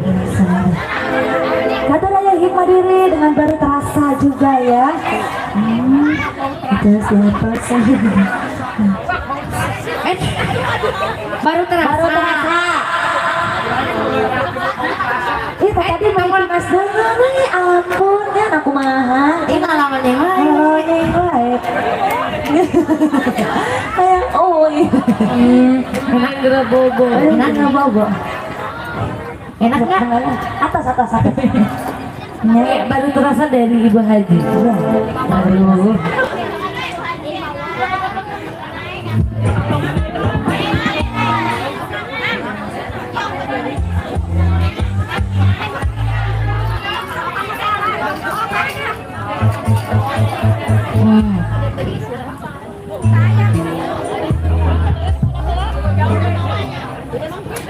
Kata Raya hikmah diri dengan baru terasa juga ya. Itu siapa sih? Baru terasa. Tadi main Mas Dono nih, ampun kan aku mahal. Ini ngalaman yang lain. Kayak enak gak bobo. Enak gak bobo. Enak gak? Atas. Baru terasa dari Ibu Haji. Aduh.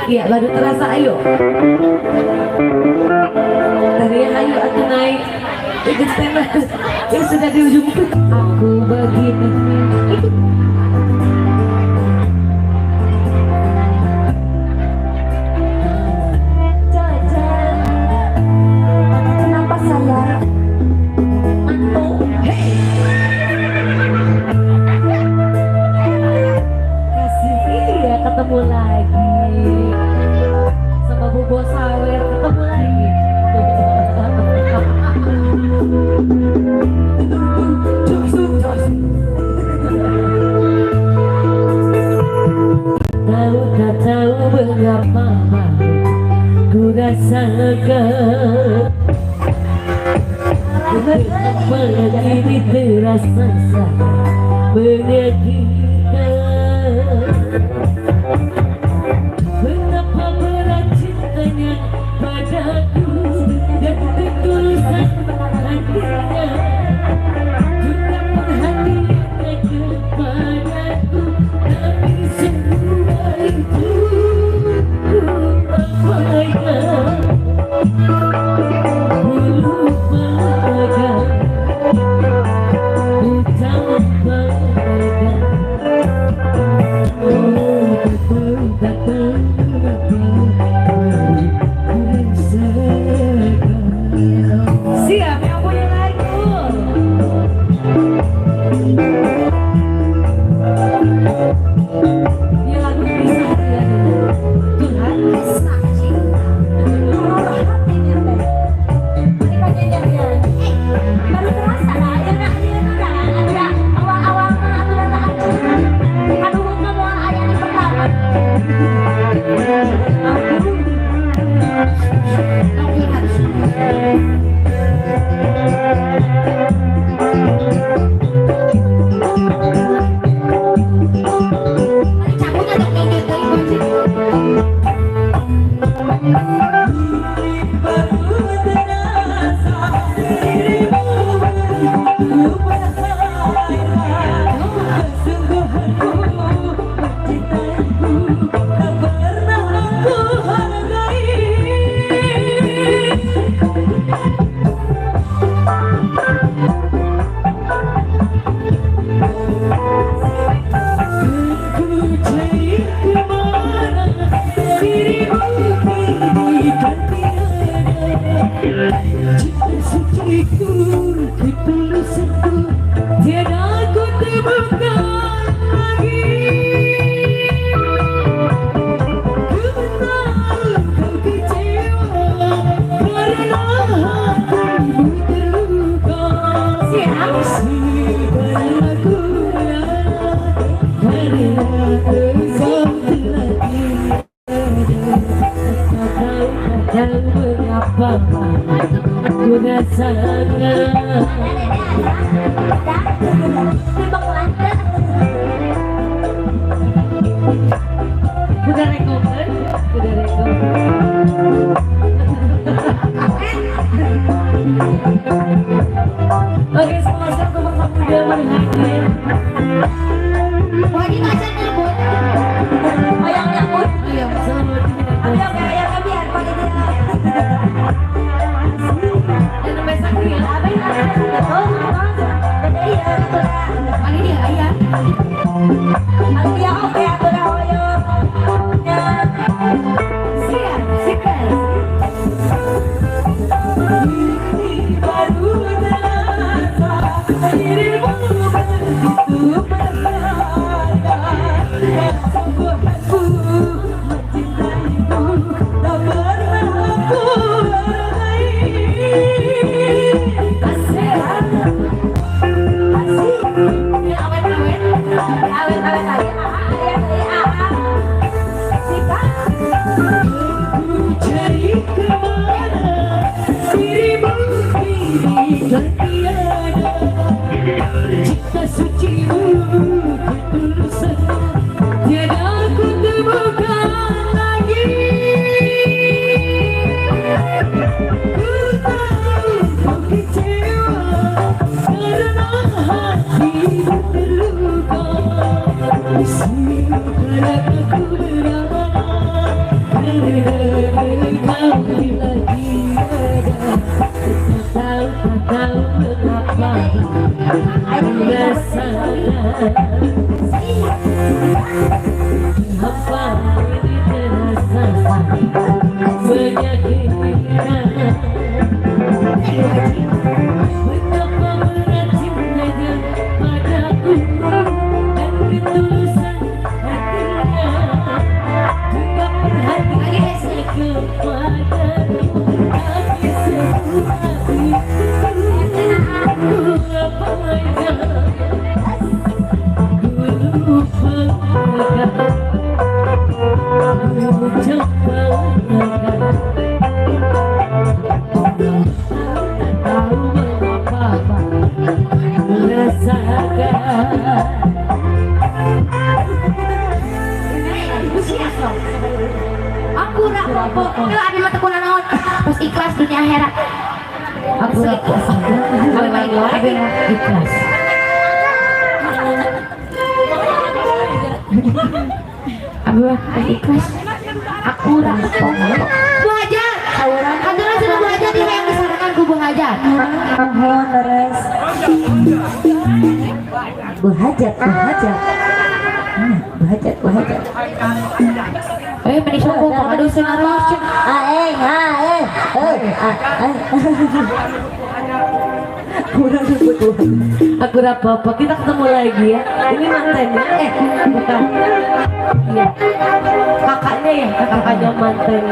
Iya baru terasa ayo. Tadi ayo aku naik ikut tema yang sudah di ujung itu. Aku begini. Kenapa saya mantu? Kasih ya ketemu lagi. Bobo sawer ketemu lagi. kita. Betapa berat cintanya padaku dan ketulusan hatinya, juga perhatiannya kepadaku, tapi semua itu abaikan. Ku lupakan, ku campakkan. Oh, datang siap yang punya lagu. Ini lagu kisah ya. Tuhan kisah cinta. Hatinya teh. Ini penyanyinya. Baru terasa lah. Ada awal-awal ada aduh kamu ayah di pertama. Tiada aku temukan lagi. Ku tahu kau kecewa karena hatimu terluka. Sekarang aku rela karena bersama lagi. Tak tahu mengapa ku rasakan. Udah rekod kan? Udah rekod. Oke, sponsor untuk pemuda hadir. Wajib aja nyambut. Oh yang nyambut. Iya, selamat Oke oke yang biar pakai dia. dan besok ya. Paling dia ayah. Dia oke aku dah hoyo. Siap, sikat. Baru terasa dirimu begitu berharga. Sungguh aku mencintaimu, tak pernah aku hargai. Asik, Ini awet-awet. Awet-awet lagi. Sikat. ku cari kemana dirimu kini tak tiada. Cinta sucimu, ketulusanmu, tiada aku temukan lagi. Ku tahu kau kecewa karena hatimu terluka. Sekarang aku rela karena kau lagi ada. Tak tahu mengapa ku rasakan. Apa ini terasa menyakitkan. Betapa berat cintanya padaku dan ketulusan hatinya, juga perhatiannya kepadaku, tapi semua itu aku abaikan. Ku lupakan, ku campakkan. Tak tahu mengapa ku rasakan. Yuk abi mah tekunan naon. Pas ikhlas dunia akhirat. Aku ikhlas. Abi ikhlas. Abi mah ikhlas. Aku rampung. Bu Hajar. Hajar sudah Bu Hajar di yang disarankan ku Bu Hajar. Mohon beres. Bu Hajat. Bu Hajat. Meni sombong aduh senaros. Aku apa-apa, kita ketemu lagi ya. Ini mantannya, bukan. Iya, kakaknya ya, kakaknya mantan.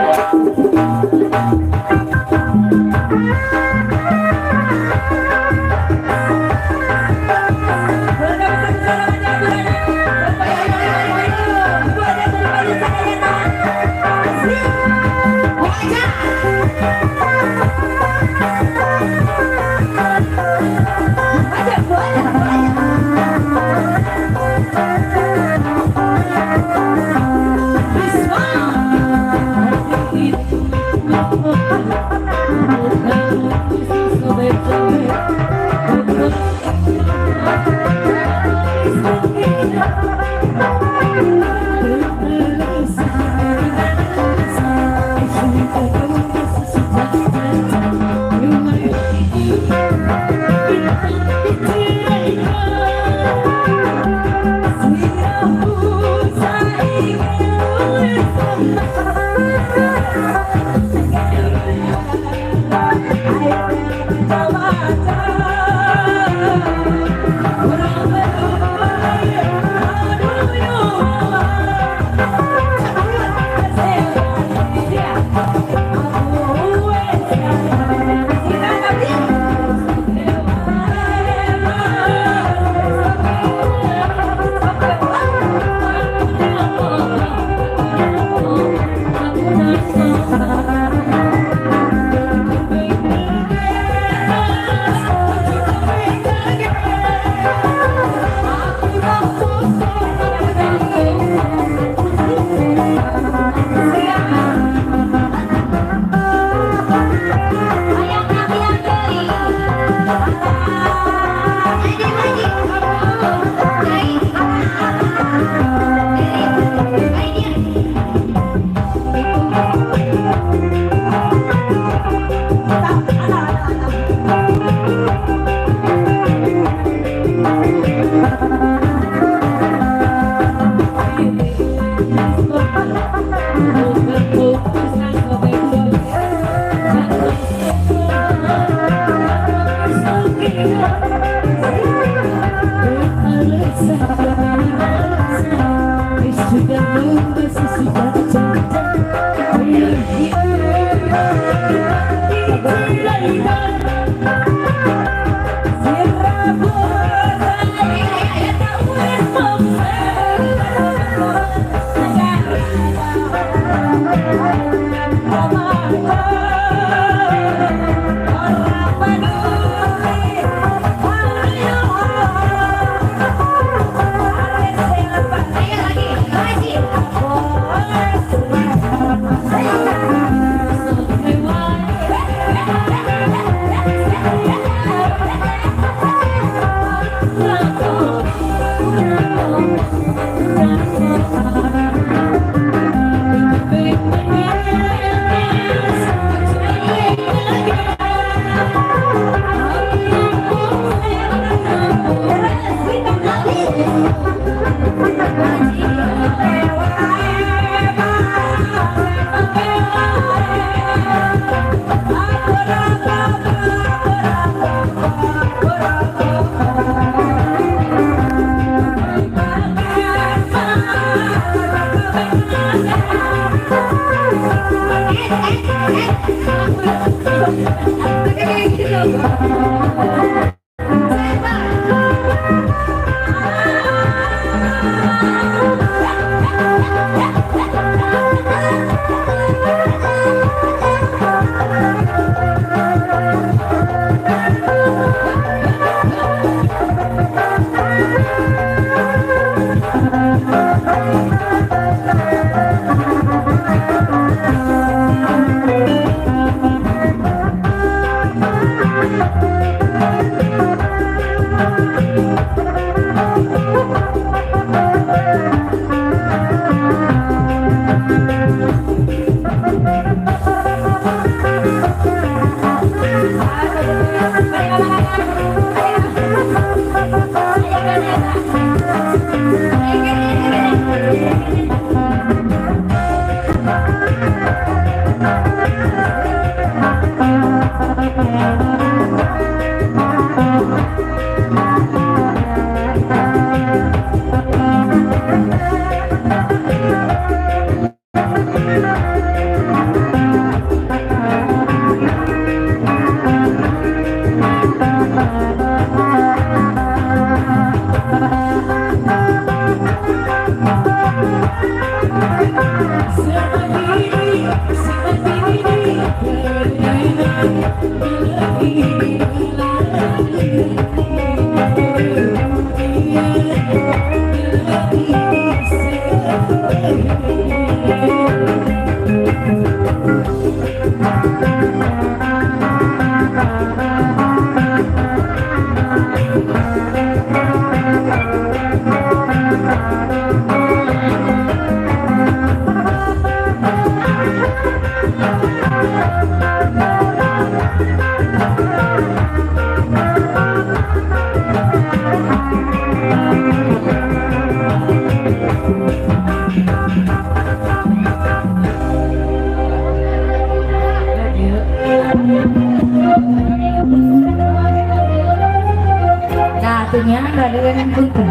Nah, tuhnya ada yang punten.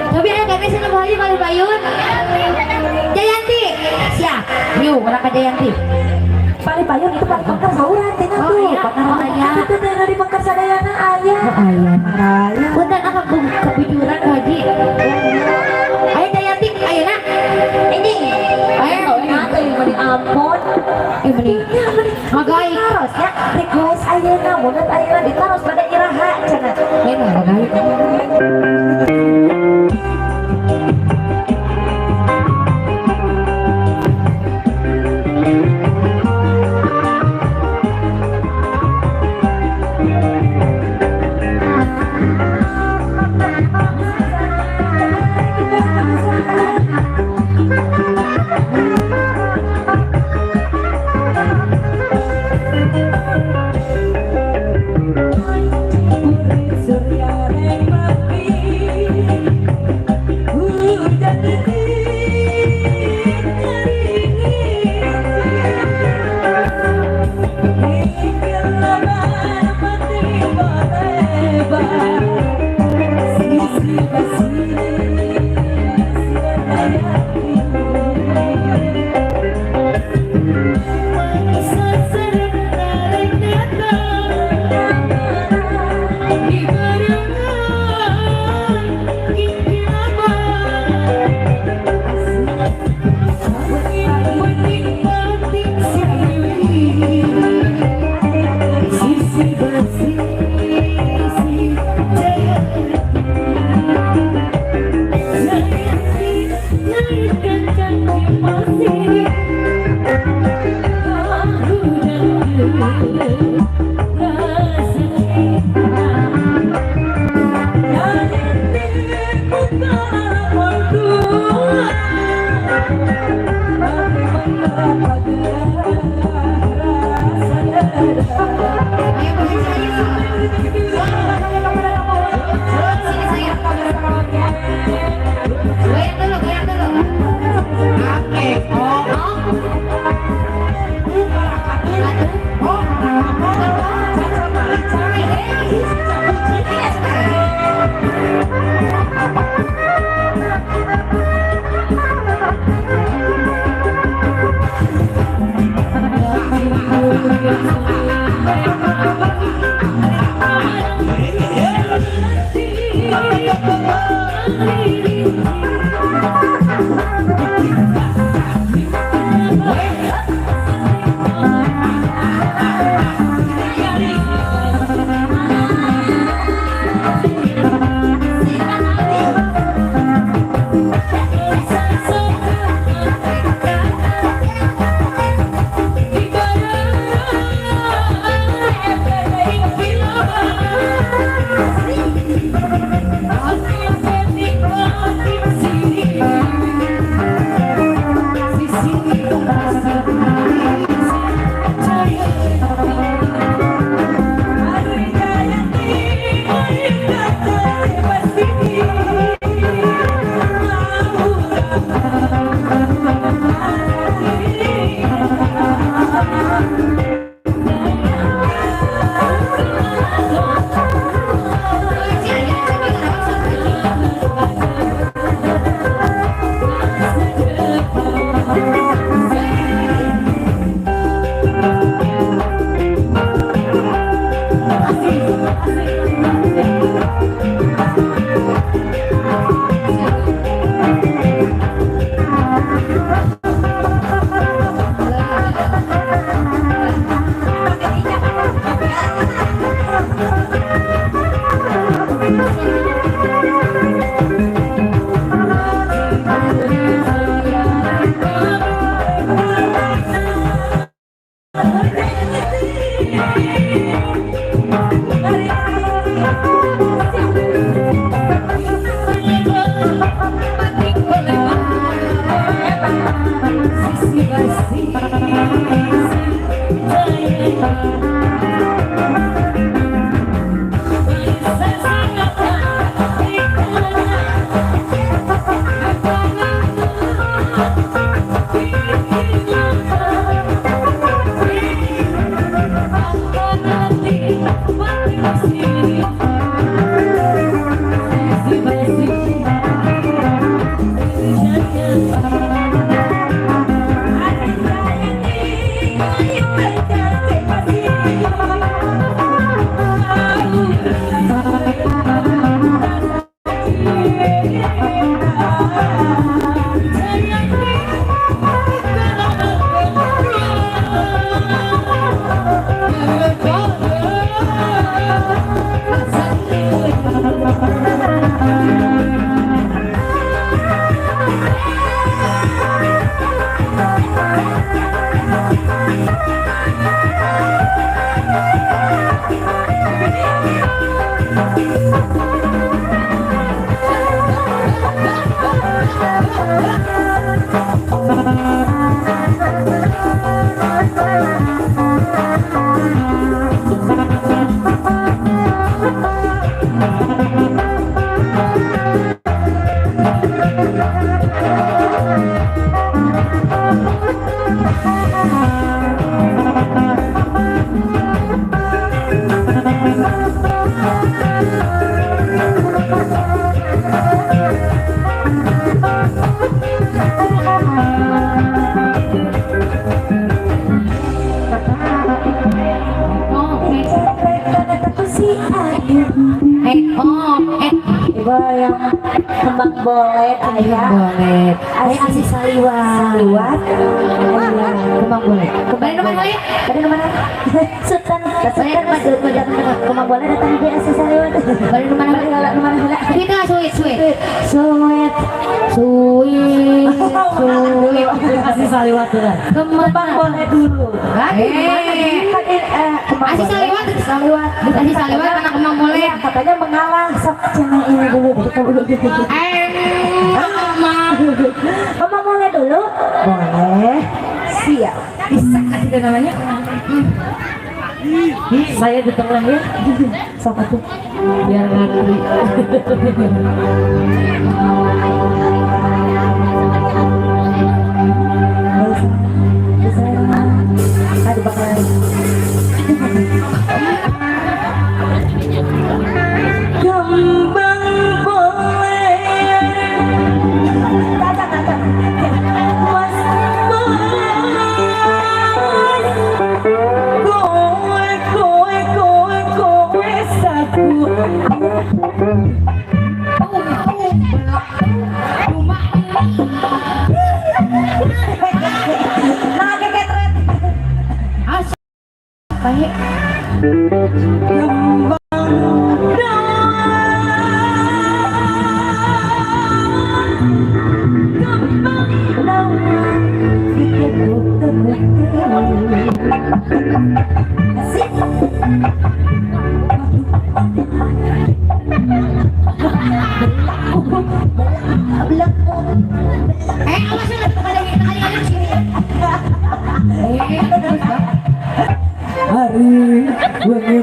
Tapi ada kami senang bahagia kalau Bayun. Jayanti, siap. Yuk, mana ke Jayanti? Paling payung itu paling pangkar sauran tina Oh, tuh. iya, Pangkar ayah. itu tina di pangkar sadayana ayah. Ayah. Ayah. Punten apa kepijuran Haji? Ayo Jayanti, ayo nak. Ini. Ayo, Nanti yang mending ampun. mending. Magai. Taros ya, request ayana, munat ayana ditaros pada iraha cenah. Ayo magai. Aku Ibu yang kembang bolet ayah Boleh. ayah kasih saliwat Kembang boleh. Kembali kemana kali? tadi kemana sultan kembang bolet datang dia kasih saliwat Kembali kemana kali? kemana Kita sweet. suet Sweet. Kasih saliwat tuh kan. kembang bolet dulu Kasih saliwat. Kasih saliwat karena kembang boleh. katanya mengalah sok jangan ini dulu kembang bolet dulu boleh siap Bisa kasih itu namanya. Saya di tengah ya. sama tuh Biar ngantri. aduh bakalan kembang boleh mas kowe saku nah keketret Baik. Awas ya, kali-kali sini. Hari wengi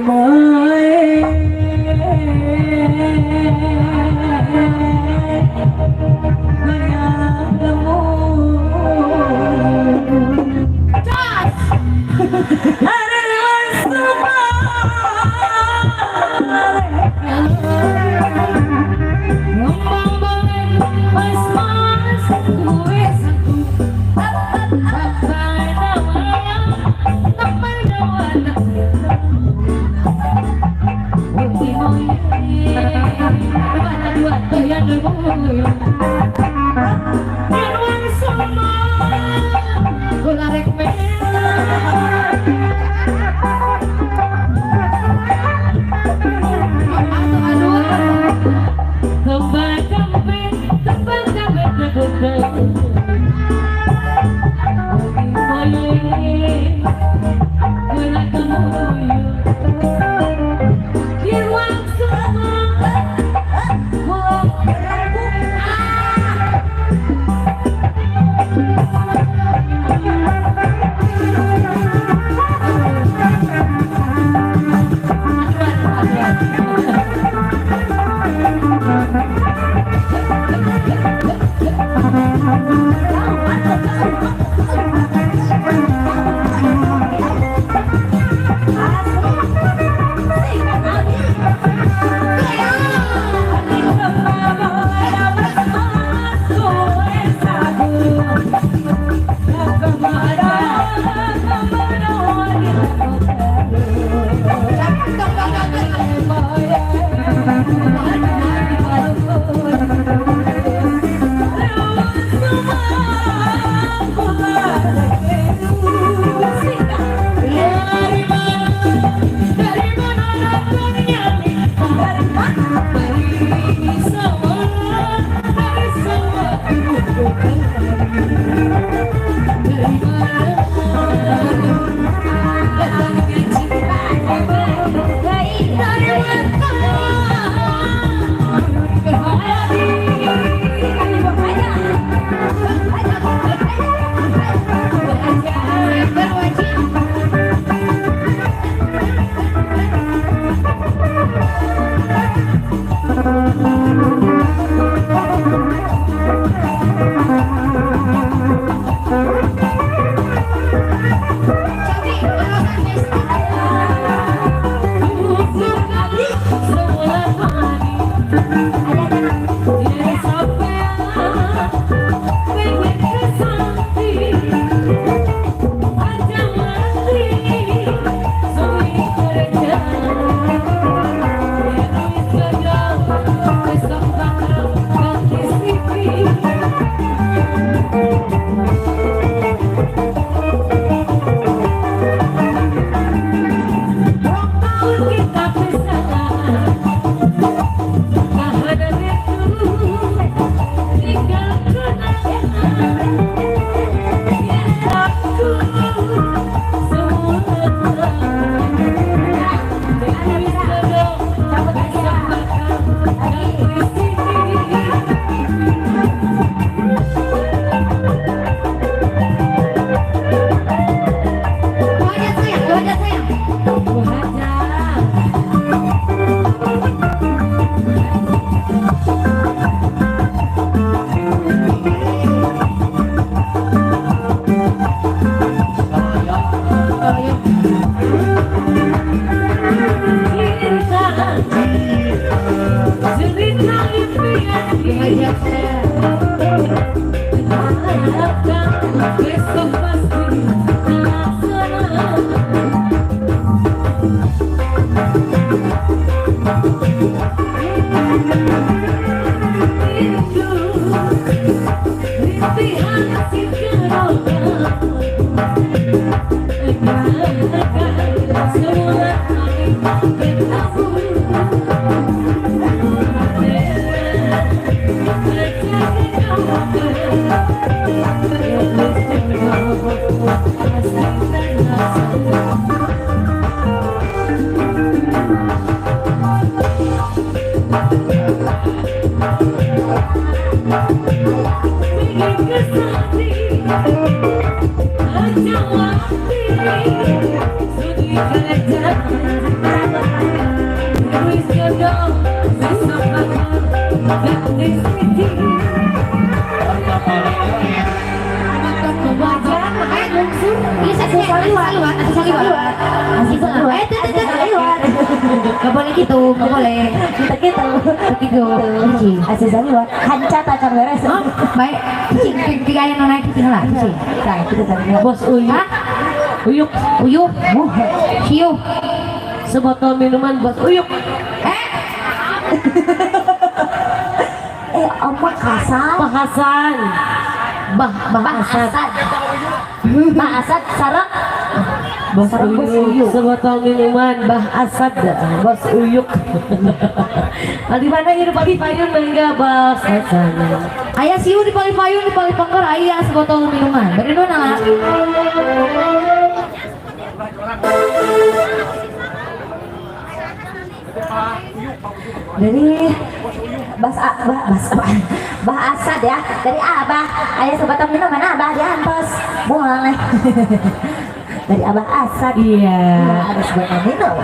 Thank you. Besok pasti Gak boleh gitu, gak boleh. Kita gitu, gitu. Asal saliwat, hancat akan beres. Baik, cicing tiga yang naik cicing lah, cicing. Nah, kita saliwat. Bos Uyuk. Uyuk. Uyuk, siu. Sebotol minuman Bos Uyuk. Om Hasan. Pak Hasan. Bah Hasan. Bah Hasan, sarap. Bos Uyuk, sebotol minuman Bah Asad, Bos Uyuk. Di mana hidup pagi payun mangga Bos Hasan. Ayah siu di Palipayun, di Palipangkar, ayah sebotol minuman. Dari mana lah? Dari Bah Asad ya. Dari Abah, ayah sebotol minuman Abah diantos. Buang. Dari Abah Asad. Iya. Harus buat minum.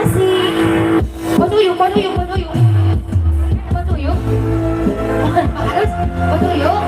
Asik. Potuyuk. Potuyuk. Harus potuyuk.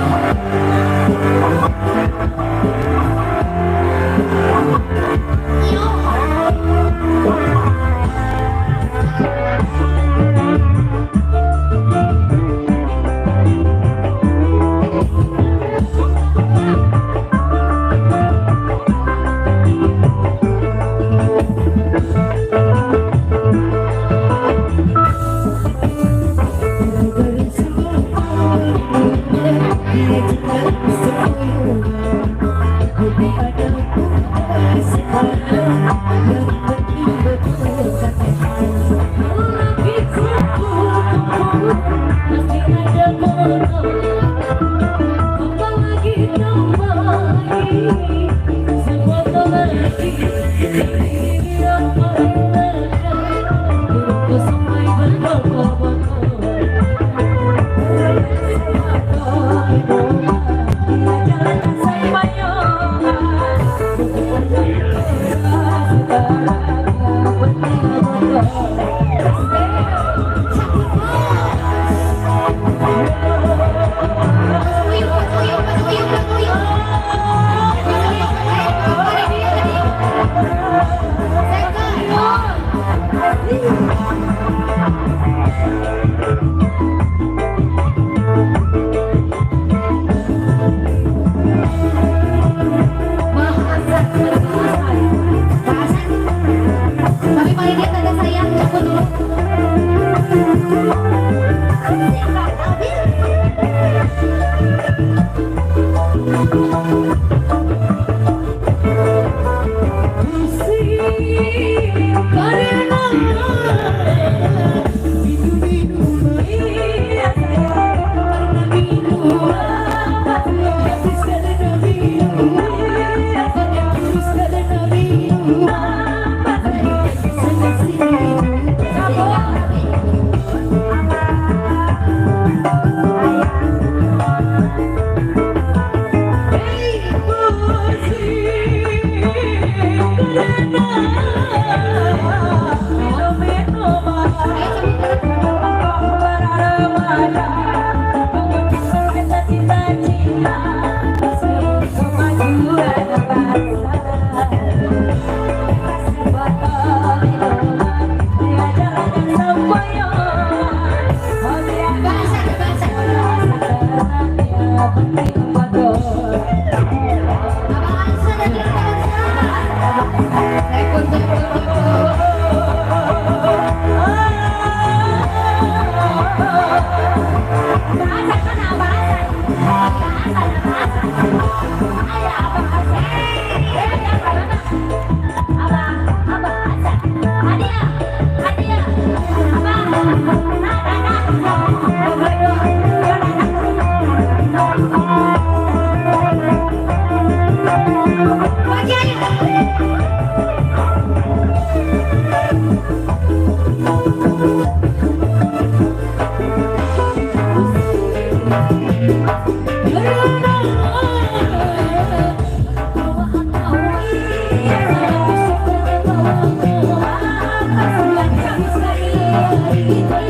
Kita